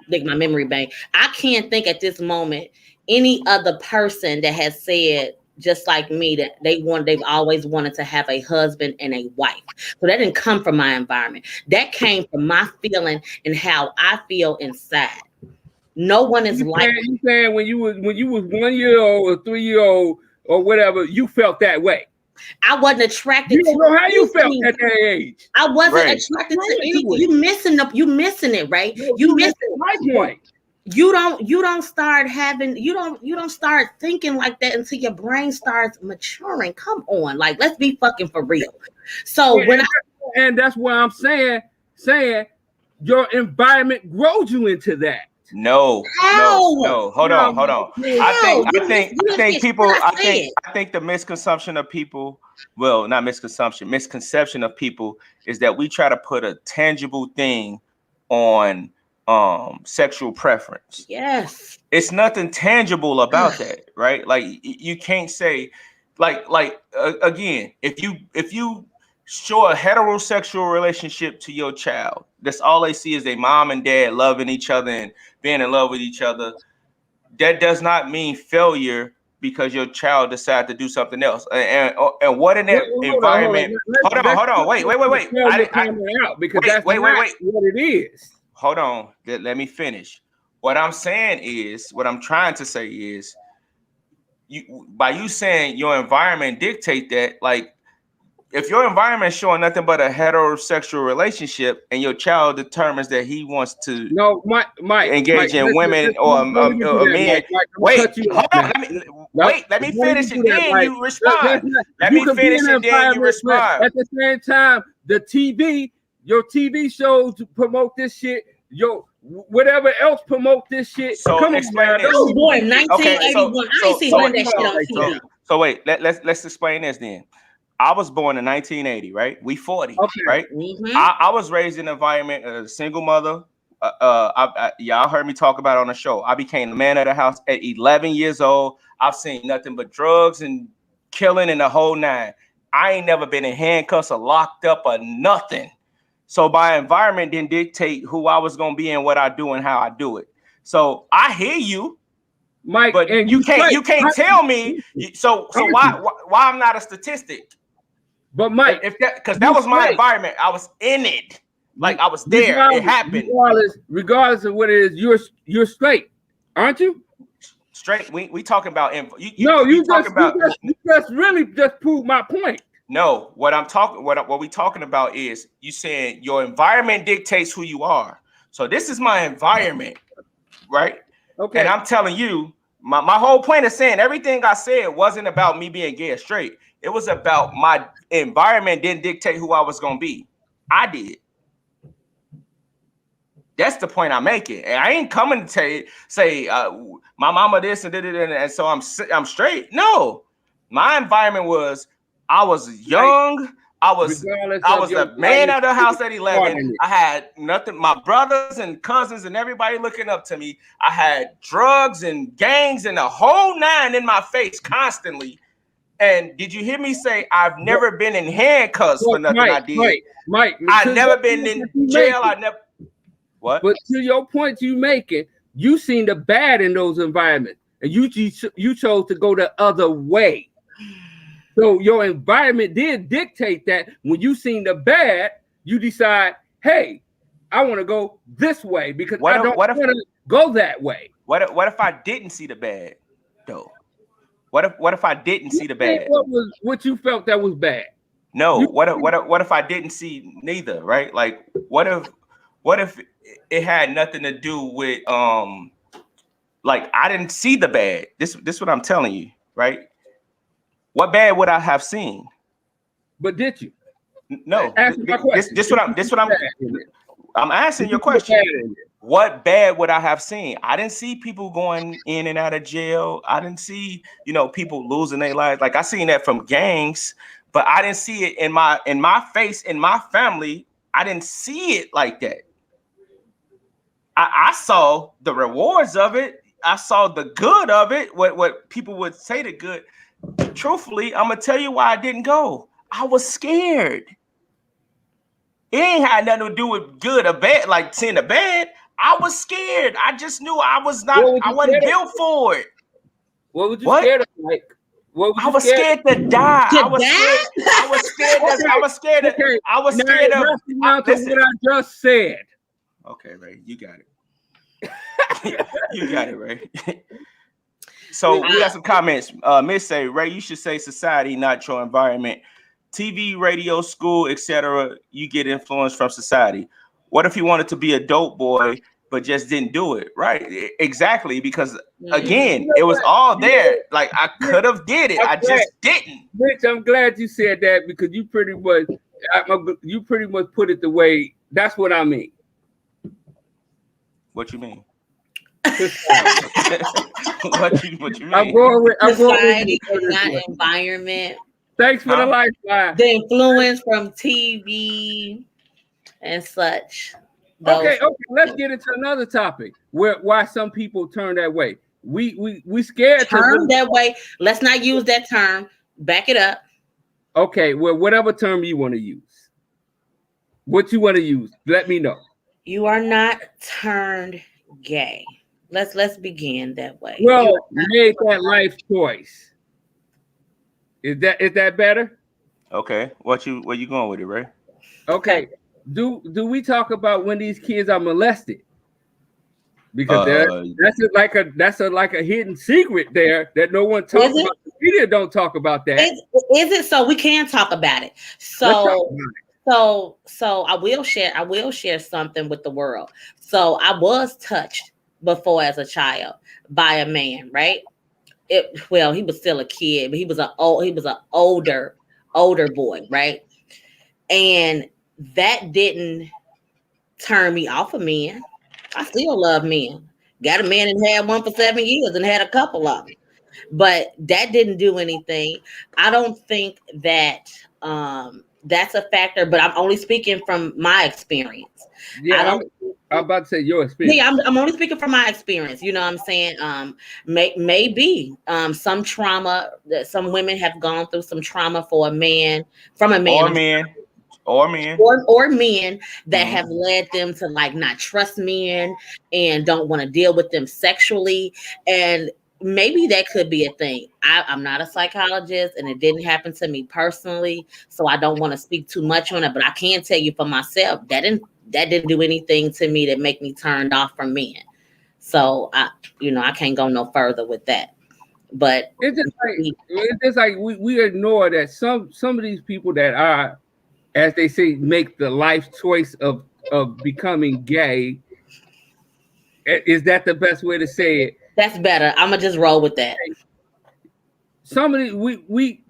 make my memory bank. I can't think at this moment any other person that has said just like me that they've always wanted to have a husband and a wife. So that didn't come from my environment. That came from my feeling and how I feel inside. No one is like you saying when you was 1 year old or 3 year old or whatever, you felt that way. I wasn't attracted. You don't know how you felt at that age. I wasn't attracted to anything. You missing it, right? You missing my point. You don't start thinking like that until your brain starts maturing. Come on, like let's be fucking for real. So and that's why I'm saying your environment grows you into that. No. Hold on. I think the misconception of people, well, not misconception of people is that we try to put a tangible thing on sexual preference. Yes. It's nothing tangible about that, right? Like you can't say again, if you show a heterosexual relationship to your child, that's all they see is their mom and dad loving each other and being in love with each other. That does not mean failure because your child decided to do something else. And what in that environment? Hold on. Wait. Wait. What it is. Hold on. Let me finish. What I'm trying to say is, by you saying your environment dictate that, like, if your environment is showing nothing but a heterosexual relationship and your child determines that he wants to engage in women or men, let me finish and then you respond. Let me finish and then you respond. At the same time, your TV shows promote this shit, whatever else promote this shit. So come explain this. Oh boy, 1981. I ain't seen none of that shit on TV. So wait, let's explain this then. I was born in 1980, right? We 40, Okay. right? Mhm. I was raised in an environment of a single mother. Y'all heard me talk about it on the show. I became the man of the house at 11 years old. I've seen nothing but drugs and killing in the whole nine. I ain't never been in handcuffs or locked up or nothing. So my environment didn't dictate who I was gonna be and what I do and how I do it. So I hear you, Mike, but and you can't Mike, tell me. So why I'm not a statistic? But Mike, If that, because that was my environment, I was in it. Like I was there. It happened. Regardless of what it is, you're straight, aren't you? Straight. We talking about info. You just really proved my point. No, what we talking about is you saying your environment dictates who you are. So this is my environment, right? Okay. And I'm telling you, my whole point of saying everything I said wasn't about me being gay or straight. It was about my environment didn't dictate who I was gonna be. I did. That's the point I'm making. And I ain't coming to say my mama this and so I'm straight. No, my environment was I was young. I was the man of the house at 11. I had nothing. My brothers and cousins and everybody looking up to me. I had drugs and gangs and the whole nine in my face constantly. And did you hear me say I've never been in handcuffs for nothing I did? Mike, I've never been in jail. I never. What? But to your point you making, you seen the bad in those environments, and you chose to go the other way. So your environment did dictate that when you seen the bad, you decide, hey, I want to go this way because I don't want to go that way. What if I didn't see the bad, though? What if I didn't see the bad? What you felt that was bad? No. What if I didn't see neither? Right? Like what if it had nothing to do with like I didn't see the bad. This what I'm telling you, right? What bad would I have seen? But did you? No. This what I'm asking your question. What bad would I have seen? I didn't see people going in and out of jail. I didn't see, people losing their lives. Like I seen that from gangs, but I didn't see it in my face, in my family. I didn't see it like that. I saw the rewards of it. I saw the good of it. What people would say the good. Truthfully, I'm gonna tell you why I didn't go. I was scared. It ain't had nothing to do with good or bad, like seeing the bad. I was scared. I just knew I was not. I wasn't built for it. What was you scared of, Mike? I was scared to die. I was scared. I was scared. I was scared of. What I just said. Okay, Ray, you got it. You got it, Ray. So we got some comments. Miss say, Ray, you should say society, not your environment. TV, radio, school, etc. You get influence from society. What if you wanted to be a dope boy but just didn't do it? Right, exactly. Because again, it was all there. Like I could have did it. I just didn't. Rich, I'm glad you said that because you pretty much put it the way. That's what I mean. What you mean? what you mean? I'm going with society, not environment. Thanks for the lifeline. The influence from TV and such. Okay. Let's get into another topic. Why some people turn that way. We scared turn that way. Let's not use that term. Back it up. Okay. Well, whatever term you want to use. What you want to use? Let me know. You are not turned gay. Let's begin that way. Well, made that life choice. Is that better? Okay. Where you going with it, Ray? Okay. Do we talk about when these kids are molested? Because that's a hidden secret there that no one talks about. The media don't talk about that. Is it so? We can talk about it. So I will share something with the world. So I was touched before as a child by a man, right? He was still a kid, but he was an older boy, right? And that didn't turn me off of men. I still love men. Got a man and had one for 7 years and had a couple of them. But that didn't do anything. I don't think that that's a factor, but I'm only speaking from my experience. Yeah, I'm about to say your experience. Yeah, I'm only speaking from my experience. You know what I'm saying? Maybe some trauma that some women have gone through some trauma from a man, or men that have led them to like not trust men and don't want to deal with them sexually. And maybe that could be a thing. I'm not a psychologist and it didn't happen to me personally, so I don't want to speak too much on it, but I can tell you for myself that didn't do anything to me that make me turned off from men. So I can't go no further with that. But it's just like we ignore that some of these people that are, as they say, make the life choice of becoming gay. Is that the best way to say it? That's better. I'm gonna just roll with that. Somebody we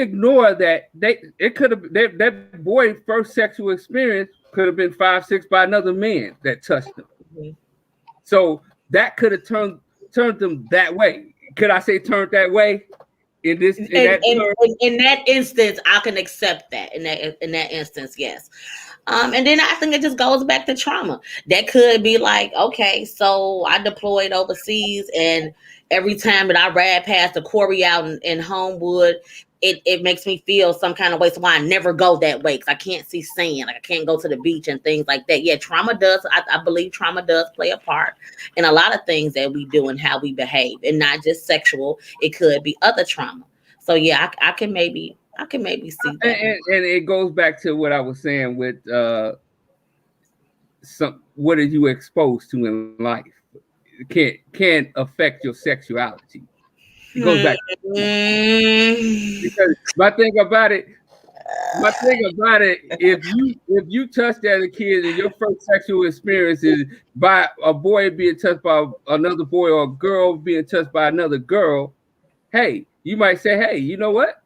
ignore that it could have that boy first sexual experience could have been 5-6 by another man that touched him. Mm-hmm. So that could have turned them that way. Could I say turned that way? In that instance, I can accept that. In that instance, yes. And then I think it just goes back to trauma. That could be like, okay, so I deployed overseas, and every time that I ride past the quarry out in Homewood, it makes me feel some kind of way. So I never go that way because I can't see sand. Like I can't go to the beach and things like that. Yeah, trauma does. I believe trauma does play a part in a lot of things that we do and how we behave, and not just sexual. It could be other trauma. So yeah, I can maybe see that. And it goes back to what I was saying with what are you exposed to in life can affect your sexuality. It goes back because my thing about it, if you touched as a kid and your first sexual experience is by a boy being touched by another boy or a girl being touched by another girl, hey, you might say, hey, you know what?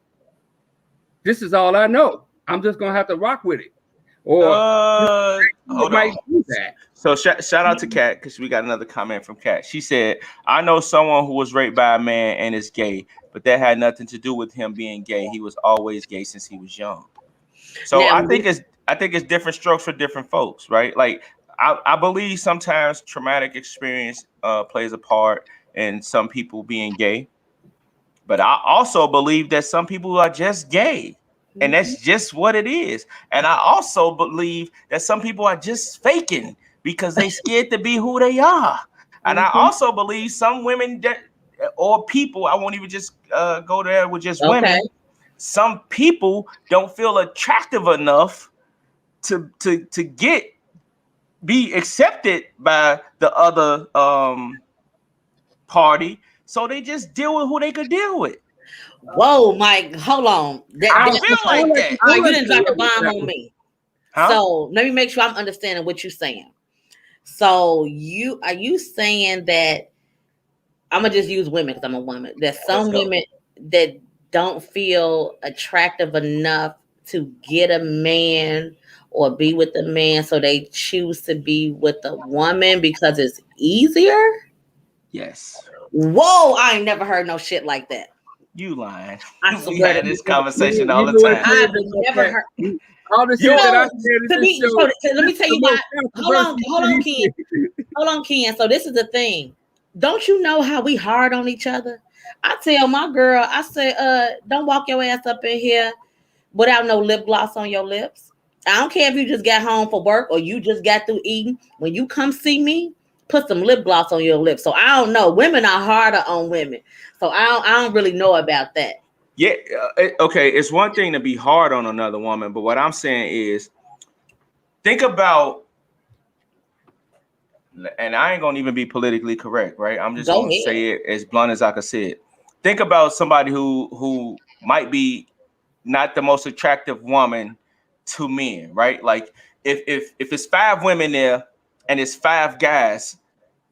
This is all I know. I'm just gonna have to rock with it. Or you might do that. So shout out to Kat, because we got another comment from Kat. She said, I know someone who was raped by a man and is gay, but that had nothing to do with him being gay. He was always gay since he was young. So now, I think it's different strokes for different folks, right? Like I believe sometimes traumatic experience plays a part in some people being gay. But I also believe that some people are just gay, and that's just what it is. And I also believe that some people are just faking because they scared to be who they are. And I also believe some women or people, I won't even just go there with just women. Some people don't feel attractive enough to be accepted by the other party. So they just deal with who they could deal with. Whoa, Mike, hold on. I feel like that. You didn't drop the bomb on me. Huh? So let me make sure I'm understanding what you're saying. So are you saying that I'm gonna just use women because I'm a woman? That some women that don't feel attractive enough to get a man or be with a man, so they choose to be with a woman because it's easier? Yes. Whoa, I ain't never heard no shit like that. You lying. I swear we had this conversation all the time. I've never heard. All the shit that I said let me tell you why. Hold on, Ken. So this is the thing. Don't you know how we hard on each other? I tell my girl, I say, don't walk your ass up in here without no lip gloss on your lips. I don't care if you just got home from work or you just got through eating. When you come see me, put some lip gloss on your lips. So I don't know. Women are harder on women. So I don't really know about that. Yeah. Okay. It's one thing to be hard on another woman, but what I'm saying is think about, and I ain't going to even be politically correct, right? I'm just going to say it as blunt as I can say it. Think about somebody who might be not the most attractive woman to men, right? Like if it's 5 women there and it's 5 guys,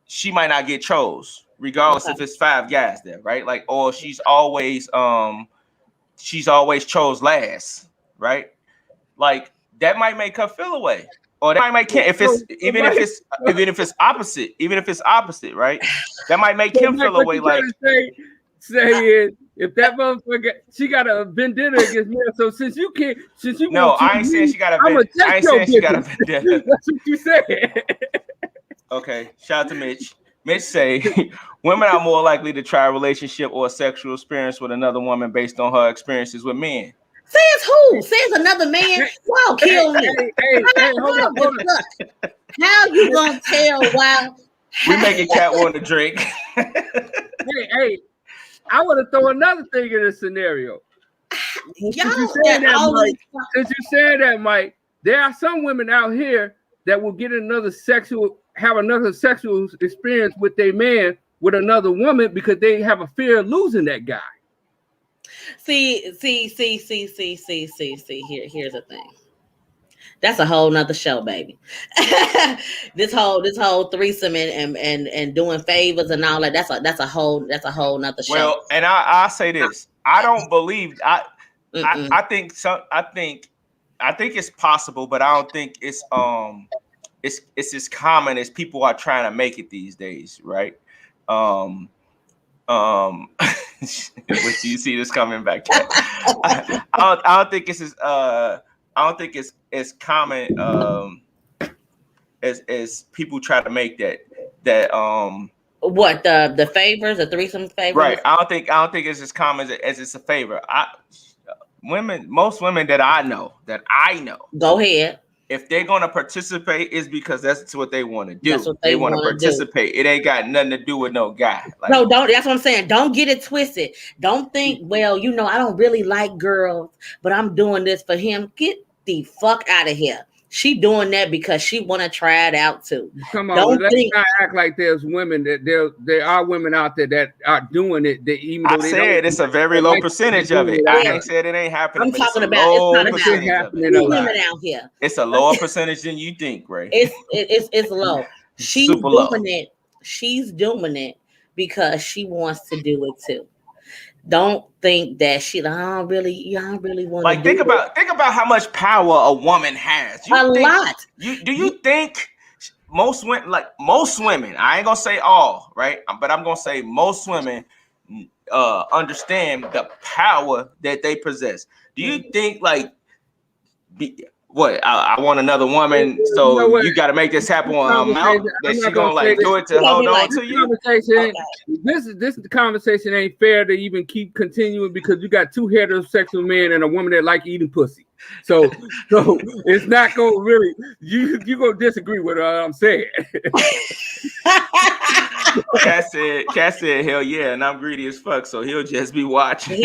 she might not get chose, regardless if it's 5 guys there, right? Like, or she's always chose last, right? Like that might make her feel away, or that might make him, even if it's opposite, right? That might make him feel away. Like say it If that motherfucker, she got a vendetta against me. So since you no, I ain't saying she got a vendetta. I ain't saying she got a vendetta. That's what you said. Okay, shout out to Mitch. Mitch say women are more likely to try a relationship or a sexual experience with another woman based on her experiences with men. Says who? Says another man. Y'all kill me. Hold on. How you gonna tell why? We making Cat want to drink. hey, I want to throw another thing in this scenario. Since you said that, Mike, there are some women out here that will get have another sexual experience with their man with another woman because they have a fear of losing that guy. See. Here's the thing. That's a whole nother show, baby. this whole threesome and doing favors and all that. That's a whole nother show. Well, and I'll say this. I don't believe I think it's possible, but I don't think it's as common as people are trying to make it these days, right? Which you see this coming back. I don't think it's as I don't think it's as common as people try to make that what the favors, the threesome favors, right? I don't think it's as common as it's a favor. Most women that I know, go ahead. If they're gonna participate, it's because that's what they want to do. That's what they want to participate. It ain't got nothing to do with no guy. Like, no, don't. That's what I'm saying. Don't get it twisted. Don't think, well, I don't really like girls, but I'm doing this for him. Get the fuck out of here. She doing that because she want to try it out too. Come on, let's not act like there's women there are women out there that are doing it. That even though it's a very low percentage of it. I ain't said it ain't happening. I'm talking about it's not happening. Women out here. It's a lower percentage than you think, Ray. It's low. She's super doing low. it. She's doing it because she wants to do it too. Don't think that I don't really want to. Think about how much power a woman has. Lot. Do you think most women, I ain't gonna say all, right? But I'm gonna say most women understand the power that they possess. Do you think I want another woman, so you got to make this happen on a mouth that she gonna do it to hold on to you? This conversation ain't fair to even keep continuing because you got two heterosexual men and a woman that like eating pussy. So it's not gonna really you gonna disagree with what I'm saying. Cat said, hell yeah, and I'm greedy as fuck, so he'll just be watching.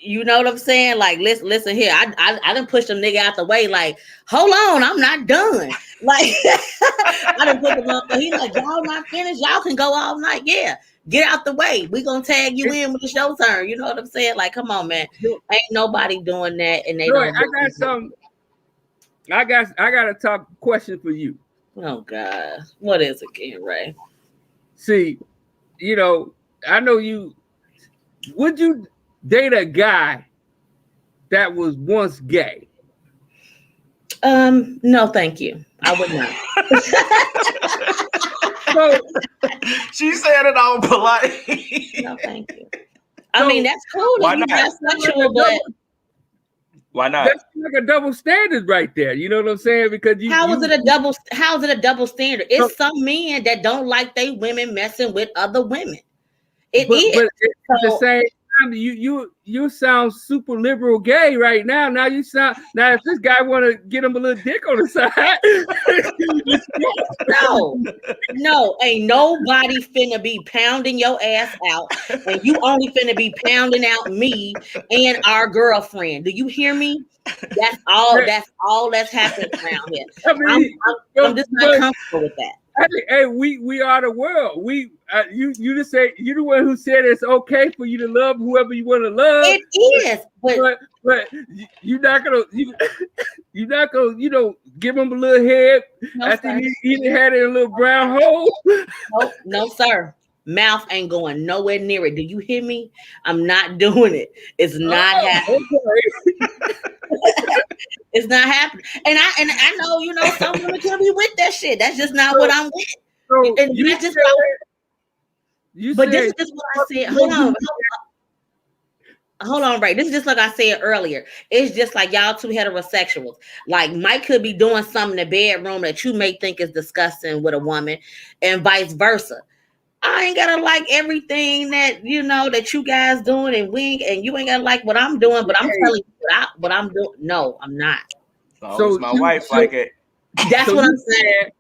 You know what I'm saying? Like, listen here. I done pushed them nigga out the way. Like, hold on, I'm not done. Like, I done put them up. But he like, y'all not finished. Y'all can go all night. Yeah, get out the way. We gonna tag you in when it's your turn. You know what I'm saying? Like, come on, man. Ain't nobody doing that, and they don't. I got a top question for you. Oh God, what is it again, Ray? See, I know you. Would you date a guy that was once gay? No, thank you. I would not. So, she said it all polite. No, thank you. I mean, that's cool. Why not? Sexual, but why not? That's like a double standard right there. You know what I'm saying? Because how is it a double standard? It's some men that don't like they women messing with other women. But at the same time, you sound super liberal gay right now. Now if this guy want to get him a little dick on the side. No, ain't nobody finna be pounding your ass out, and you only finna be pounding out me and our girlfriend. Do you hear me? That's all that's happening around here. I'm just not comfortable with that. Hey, we are the world. You just say you're the one who said it's okay for you to love whoever you want to love. It is, but you're not gonna give him a little head after you had it in a little brown hole. No, sir. Mouth ain't going nowhere near it. Do you hear me? I'm not doing it. It's not happening. Okay. It's not happening. And I know, some women can be with that shit. That's just not what I'm with. So this is just what I said. Hold on. hold on, Ray. This is just like I said earlier. It's just like y'all two heterosexuals. Like Mike could be doing something in the bedroom that you may think is disgusting with a woman, and vice versa. I ain't gotta like everything that that you guys doing, and you ain't gotta like what I'm doing. But I'm telling you what I'm doing. No, I'm not. So my wife like it. That's what I'm saying.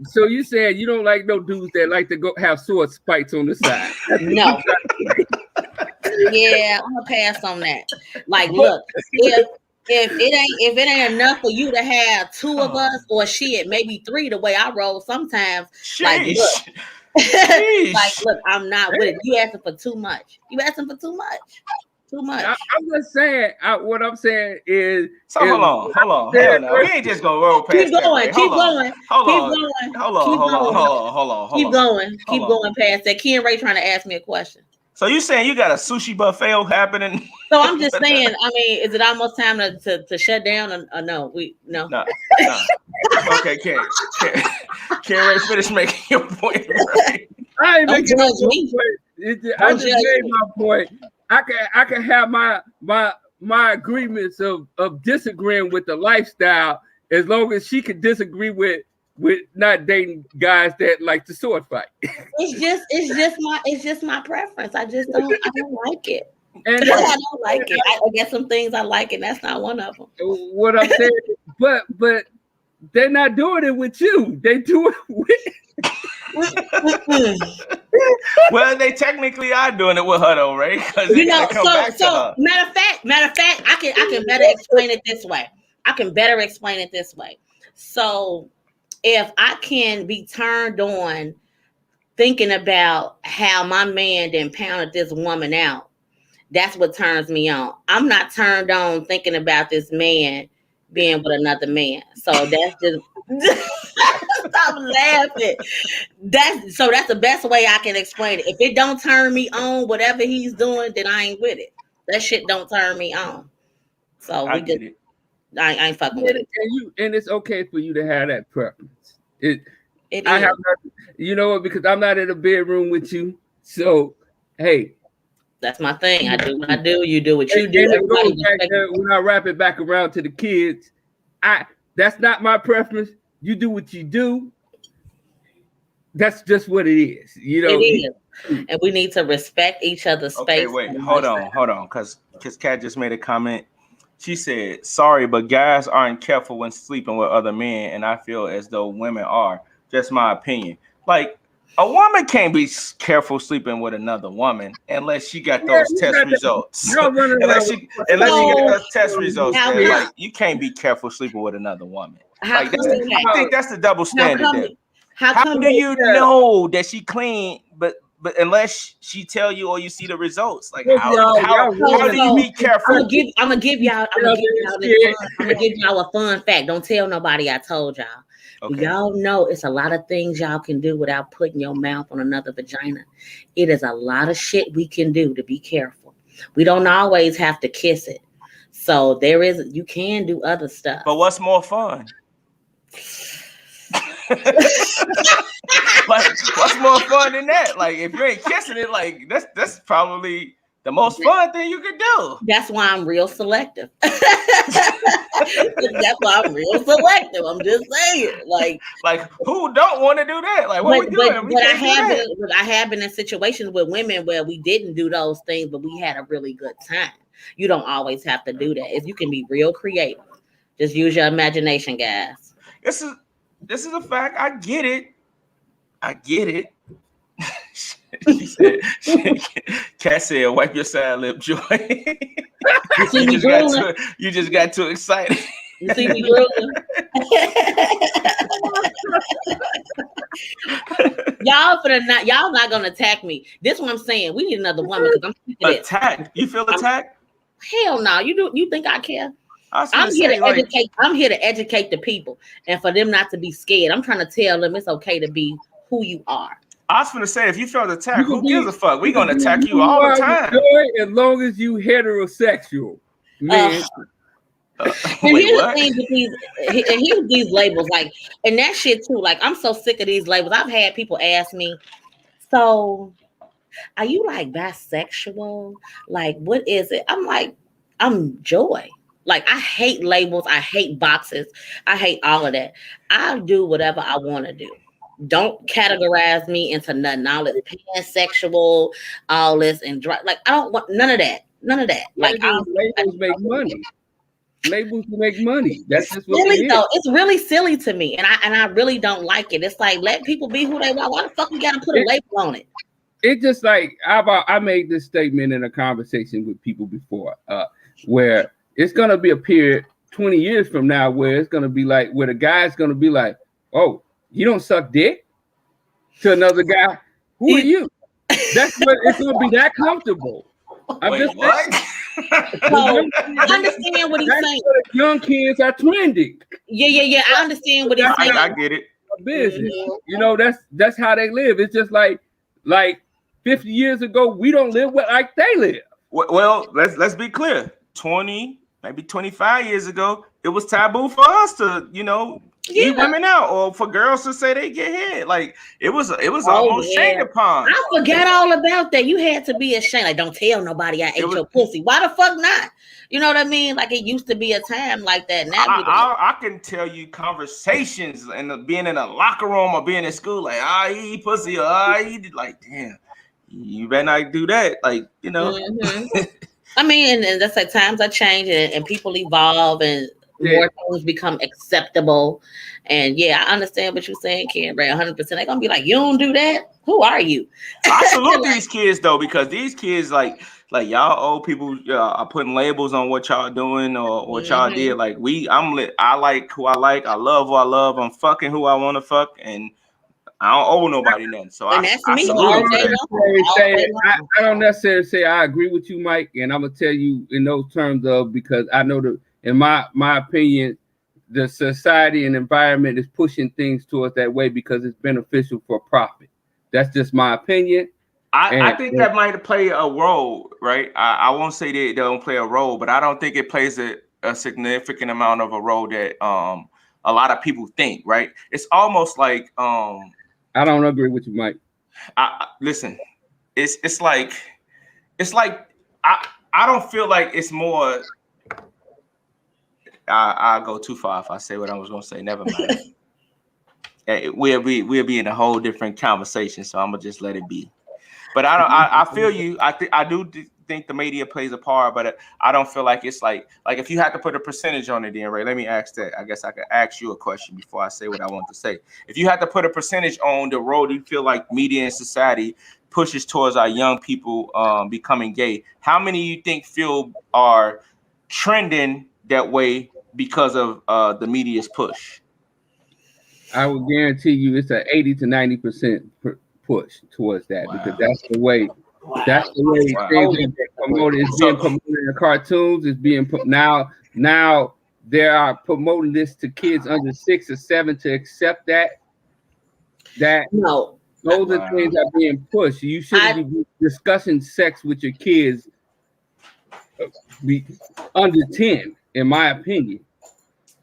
So you said you don't like no dudes that like to go have sword spikes on the side. No. Yeah, I'm gonna pass on that. Like, look, if it ain't enough for you to have two of us or shit, maybe three, the way I roll sometimes. Sheesh. Like, look. Like, look, I'm not with it. You asking for too much. You asking for too much. Too much. I'm just saying. What I'm saying is. So hold on. Hell no, we ain't just gonna roll past. Keep going. That, Keep going. Hold on. Keep going past that. Ken Ray trying to ask me a question. So you saying you got a sushi buffet happening? So I'm just saying. I mean, is it almost time to shut down? Or no? No. Okay, Ken Ray, finish making your point. Right? I ain't making no point. I just made my point. I can have my agreements of disagreeing with the lifestyle as long as she can disagree with not dating guys that like to sword fight. It's just my preference. I don't like it. And I don't like it. I guess some things I like, and that's not one of them. What I'm saying, but they're not doing it with you. They do it with. Well, they technically are doing it with her though, right? Because so matter of fact, I can better explain it this way. So if I can be turned on thinking about how my man then pounded this woman out, that's what turns me on. I'm not turned on thinking about this man being with another man. So that's just stop laughing. That's the best way I can explain it. If it don't turn me on, whatever he's doing, then I ain't with it. That shit don't turn me on. So I ain't fucking with it. And it's okay for you to have that preference. It I have not, you know what? Because I'm not in a bedroom with you. So hey. That's my thing. I do what I do. You do what you do. And it goes back there, when I wrap it back around to the kids, that's not my preference. You do what you do. That's just what it is. You know, it is. And we need to respect each other's space. Okay, wait, hold on, because Kat just made a comment. She said, "Sorry, but guys aren't careful when sleeping with other men, and I feel as though women are. Just my opinion. Like, a woman can't be careful sleeping with another woman unless she got those test results. Unless she got those test results, like you can't be careful sleeping with another woman. I think that's the double standard there. How do you know that she clean, but unless she tell you or you see the results, like how do you be careful? I'm gonna give y'all a fun fact. Don't tell nobody I told y'all. Okay. Y'all know it's a lot of things y'all can do without putting your mouth on another vagina. It is a lot of shit we can do to be careful. We don't always have to kiss it. So you can do other stuff. But what's more fun? Like, what's more fun than that? Like, if you ain't kissing it, like that's probably the most fun thing you could do. That's why I'm real selective. That's why I'm real selective. I'm just saying, like who don't want to do that? Like, what we doing? But I have been in situations with women where we didn't do those things, but we had a really good time. You don't always have to do that. If you can be real creative, just use your imagination, guys. This is a fact. I get it. She said, Kat said, wipe your side lip, Joy. You just got too excited. You see me drooling? Y'all not gonna attack me. This is what I'm saying. We need another woman because I'm attacked. You feel attacked? Hell no. You think I care? I'm here to educate the people and for them not to be scared. I'm trying to tell them it's okay to be who you are. I was going to say, if you felt attacked, who gives a fuck? We're going to attack you all the time. As long as you heterosexual. Man. And here's the thing with these labels, like, and that shit too. Like, I'm so sick of these labels. I've had people ask me, so are you like bisexual? Like, what is it? I'm like, I'm Joy. Like, I hate labels. I hate boxes. I hate all of that. I do whatever I want to do. Don't categorize me into nothing. All this pansexual, all this and like, I don't want none of that. None of that. Like, labels make money. Labels make money. That's just what silly it though. is. It's really silly to me, and I really don't like it. It's like, let people be who they want. Why the fuck we gotta put a label on it? It's just like I made this statement in a conversation with people before, where it's gonna be a period 20 years from now where it's gonna be like where the guy's gonna be like, oh, you don't suck dick to another guy. Who are you? That's what it's gonna be that comfortable. I'm just what? So, I understand what he's saying. Young kids are trending. Yeah. I understand what he's saying. I get it. Business, you know, that's how they live. It's just like 50 years ago, we don't live like they live. Well, let's be clear. 20, maybe 25 years ago, it was taboo for us to, eat women out, or for girls to say they get head. Like it was almost shamed upon. I forgot all about that. You had to be ashamed. Like, don't tell nobody I ate your pussy. Why the fuck not? You know what I mean? Like, it used to be a time like that. Now I can tell you conversations and being in a locker room or being in school, like I eat pussy, or I eat, like, damn, you better not do that. Like, Mm-hmm. I mean, and that's like times are changing and people evolve and more things become acceptable. And yeah, I understand what you're saying, Ken, right? 100%. They're gonna be like, you don't do that? Who are you? I salute these kids though, because these kids like y'all old people are putting labels on what y'all doing or what y'all did. Like I like who I like, I love who I love, I'm fucking who I want to fuck, and I don't owe nobody nothing. So and that's me. I don't necessarily say I agree with you, Mike, and I'm gonna tell you in those terms of, because I know that in my opinion, the society and environment is pushing things towards that way because it's beneficial for profit. That's just my opinion. I think that might play a role, right? I won't say they don't play a role, but I don't think it plays a significant amount of a role that a lot of people think, right? It's almost like I don't agree with you, Mike. Listen, it's like I don't feel like it's more. I'll go too far if I say what I was gonna say. Never mind. We'll be in a whole different conversation, so I'm gonna just let it be. But I feel you. I do think the media plays a part, but I don't feel like it's like if you had to put a percentage on it, then Ray, let me ask that. I guess I could ask you a question before I say what I want to say. If you had to put a percentage on the role you feel like media and society pushes towards our young people becoming gay, how many you think feel are trending that way because of the media's push? I would guarantee you it's an 80 to 90% push towards that. Wow. Because that's the way things are being promoted. It's being promoted in the cartoons. It's being put now they are promoting this to kids under 6 or 7 to accept that no. Those are things that are being pushed. You shouldn't be discussing sex with your kids under 10, in my opinion.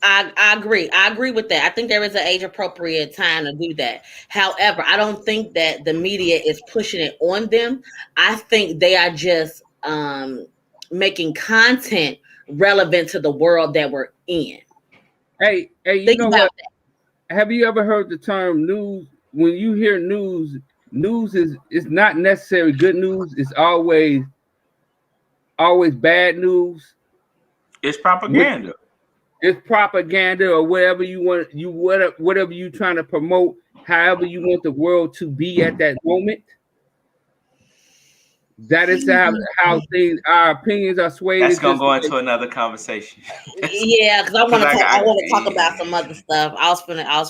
I agree. I agree with that. I think there is an age appropriate time to do that. However, I don't think that the media is pushing it on them. I think they are just making content relevant to the world that we're in. Hey, you know what? Have you ever heard the term news? When you hear news is not necessarily good news. It's always bad news. It's propaganda. It's propaganda or whatever you want. Whatever you're trying to promote. However you want the world to be at that moment. That is how things, our opinions are swayed. That's gonna go into another conversation. Yeah, because I want to talk about some other stuff. I was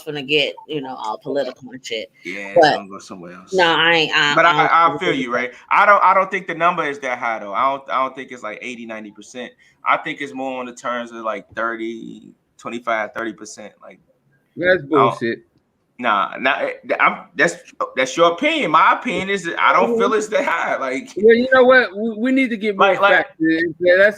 gonna get all political and shit. Yeah, but I'm gonna go somewhere else. No, I ain't. But I feel you, right? I don't think the number is that high though. I don't think it's like 80-90%. I think it's more on the terms of like 30, 25, 30%. Like that's bullshit. Nah, that's your opinion. My opinion is that I don't feel it's that high. Like, well, you know what? We need to get more facts.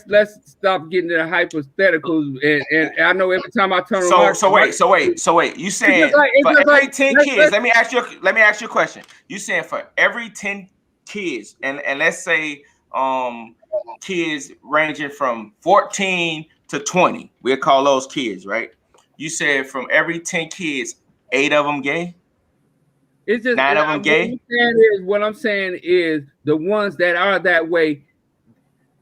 Let's stop getting into hypotheticals. And I know every time I turn around. So wait. You saying for every 10 kids? Let me ask you a question. You saying for every 10 kids, and let's say kids ranging from 14 to 20. We'll call those kids, right? You said from every 10 kids, 8 of them gay. It's just 9 of them gay. What I'm saying is the ones that are that way.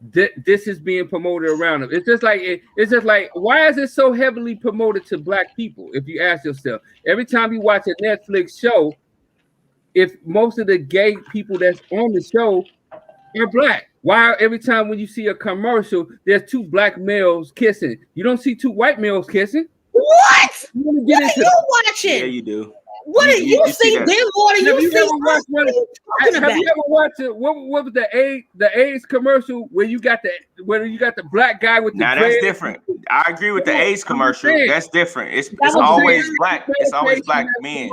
This is being promoted around them. It's just like why is it so heavily promoted to black people? If you ask yourself, every time you watch a Netflix show, if most of the gay people that's on the show are black, why every time when you see a commercial, there's 2 black males kissing? You don't see 2 white males kissing. What? What are you watching? Yeah, you do. What do you see them more than you see? Have you ever watched it? What was the AIDS commercial where you got the black guy with the now dread? That's different. I agree with the AIDS commercial. That's different. It's always black. It's always black men.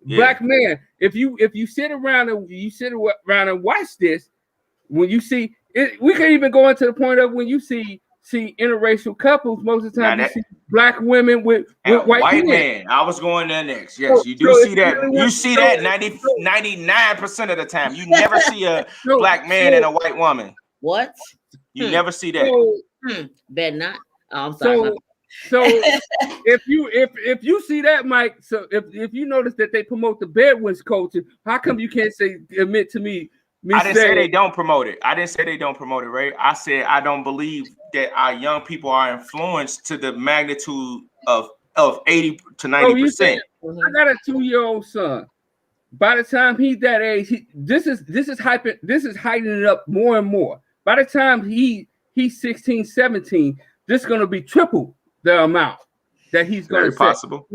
Black man. If you sit around and watch this, when you see it, we can even go into the point of when you see interracial couples. Most of the time, you see black women with white men. I was going there next. Yes, you do see that. You see that 99% of the time. You never see a black man and a white woman. What? You never see that. Bet not. Oh, I'm sorry. So if you see that, Mike, so if you notice that they promote the bedwins culture, how come you can't admit to me? I didn't say they don't promote it. Right? I said I don't believe that our young people are influenced to the magnitude of 80 to 90%. I got a 2-year-old son. By the time he's that age, this is heightening it up more and more. By the time he's 16, 17, this is going to be triple the amount that he's going to say. Possible.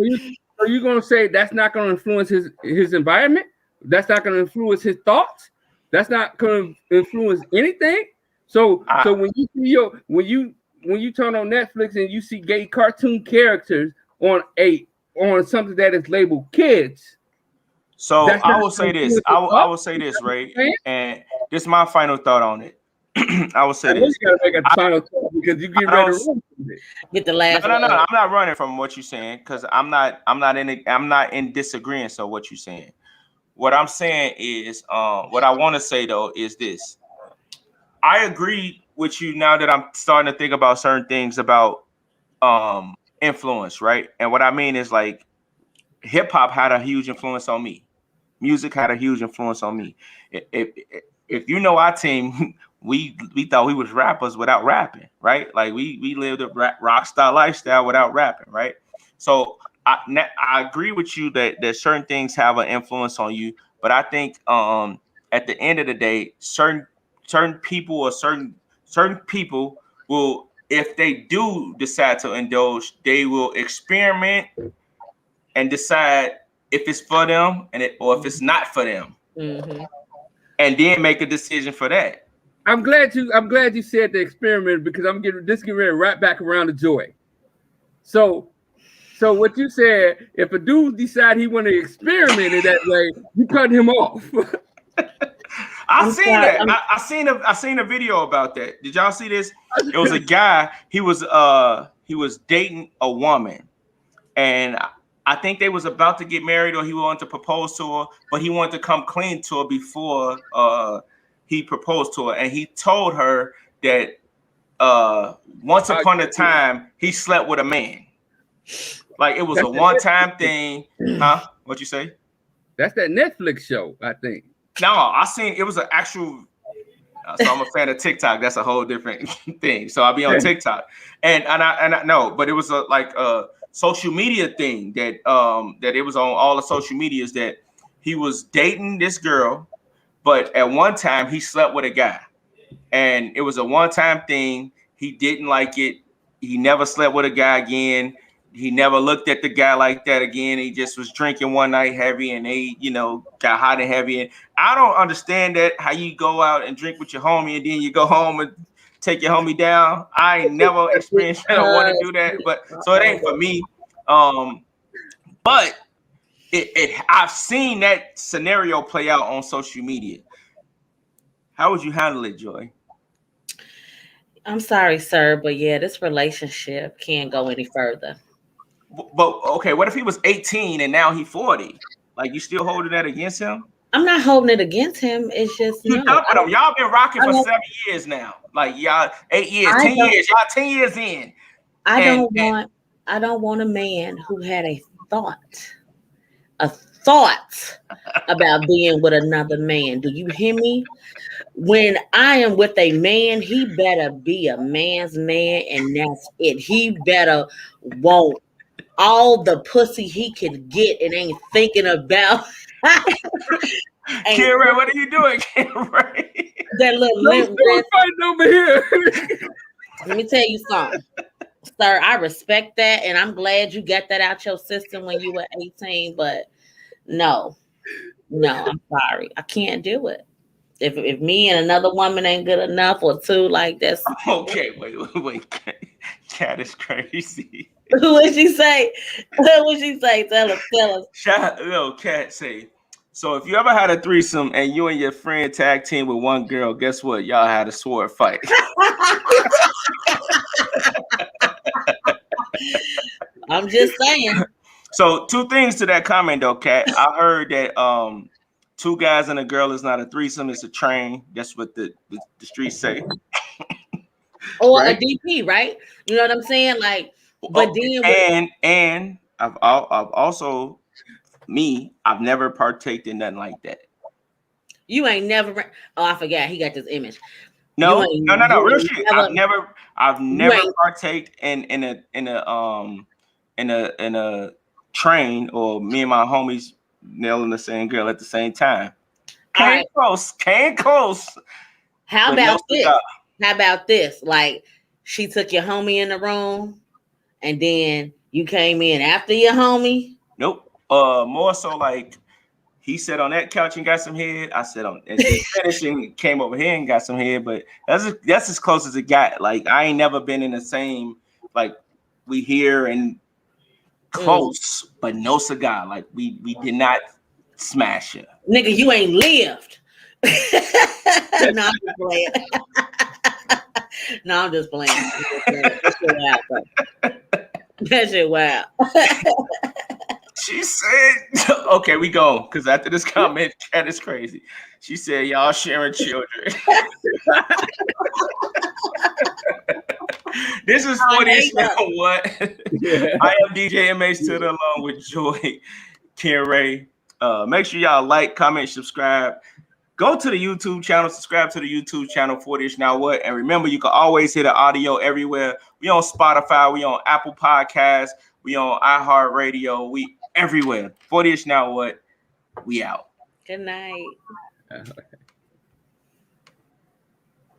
So you're going to say that's not going to influence his environment? That's not going to influence his thoughts? That's not going to influence anything. So when you turn on Netflix and you see gay cartoon characters on something that is labeled kids. So I will say this. I will say this, right? And this is my final thought on it. I will say this. You gotta make a final thought because you get ready to run from it. Get the last. No. I'm not running from what you're saying because I'm not in disagreement. So what you're saying. What I'm saying is, what I want to say though is this. I agree with you now that I'm starting to think about certain things about influence, right? And what I mean is like hip hop had a huge influence on me. Music had a huge influence on me. If you know our team, we thought we was rappers without rapping, right? Like we lived a rock star lifestyle without rapping, right? So I agree with you that certain things have an influence on you, but I think at the end of the day, certain people or certain people will, if they do decide to indulge, they will experiment and decide if it's for them or if it's not for them, and then make a decision for that. I'm glad you said the experiment because I'm getting ready to wrap back around to Joy. So what you said, if a dude decide he want to experiment in that way, you cut him off. I seen a video about that. Did y'all see this? It was a guy. He was dating a woman, and I think they was about to get married, or he wanted to propose to her, but he wanted to come clean to her before he proposed to her, and he told her that once upon a time he slept with a man. Like it was a one-time thing, huh? What'd you say? That's that Netflix show, I think. No, I seen it was an actual. So I'm a fan of TikTok. That's a whole different thing. So I'll be on TikTok, and I know, but it was a social media thing that it was on all the social medias that he was dating this girl, but at one time he slept with a guy, and it was a one-time thing. He didn't like it. He never slept with a guy again. He never looked at the guy like that again. He just was drinking one night heavy, and they, got hot and heavy. And I don't understand that, how you go out and drink with your homie and then you go home and take your homie down. I ain't never experienced that. I don't want to do that, but so it ain't for me. But I've seen that scenario play out on social media. How would you handle it, Joy? I'm sorry, sir, but yeah, this relationship can't go any further. But okay, what if he was 18 and now he's 40? Like, you still holding that against him? I'm not holding it against him. It's just You dumping him. Y'all been rocking for 7 years now. Like y'all 8 years, 10 years. Y'all 10 years in. I don't want a man who had a thought about being with another man. Do you hear me? When I am with a man, he better be a man's man, and that's it. He better want all the pussy he can get and ain't thinking about. Kira, what are you doing, Kira? That little limp wrist over here. Let me tell you something, sir. I respect that, and I'm glad you got that out your system when you were 18. But no, I'm sorry, I can't do it. If me and another woman ain't good enough, or two, like that's okay. Wait, Cat is crazy. What would she say? What would she say? Tell us. Cat say. So if you ever had a threesome and you and your friend tag team with one girl, guess what? Y'all had a sword fight. I'm just saying. So 2 things to that comment though, Cat. I heard that 2 guys and a girl is not a threesome, it's a train. That's what the streets say. Or right? A DP, right? You know what I'm saying? Like, but then and I've also I've never partaked in nothing like that. You ain't never. Oh, I forgot. He got this image. No, real shit. I've never partaked in a train, or me and my homies nailing the same girl at the same time. Came close. How about this? Like, she took your homie in the room, and then you came in after your homie. Nope. More so like he sat on that couch and got some head. I sat on and finished and came over here and got some head. But that's as close as it got. Like I ain't never been in the same like we here and close, but no cigar. Like we did not smash it. Nigga, you ain't lived. No, I'm just playing. No, I'm just playing. That shit wild. She said, okay, we go. Because after this comment, Cat is crazy. She said, y'all sharing children. This is 40ish Now What? I am DJ MH to the along with Joy, Ken Ray. Make sure y'all like, comment, subscribe. Go to the YouTube channel, subscribe to the YouTube channel, 40ish Now What? And remember, you can always hear the audio everywhere. We on Spotify, we on Apple Podcasts, we on iHeartRadio, we everywhere. 40ish Now What? We out. Good night.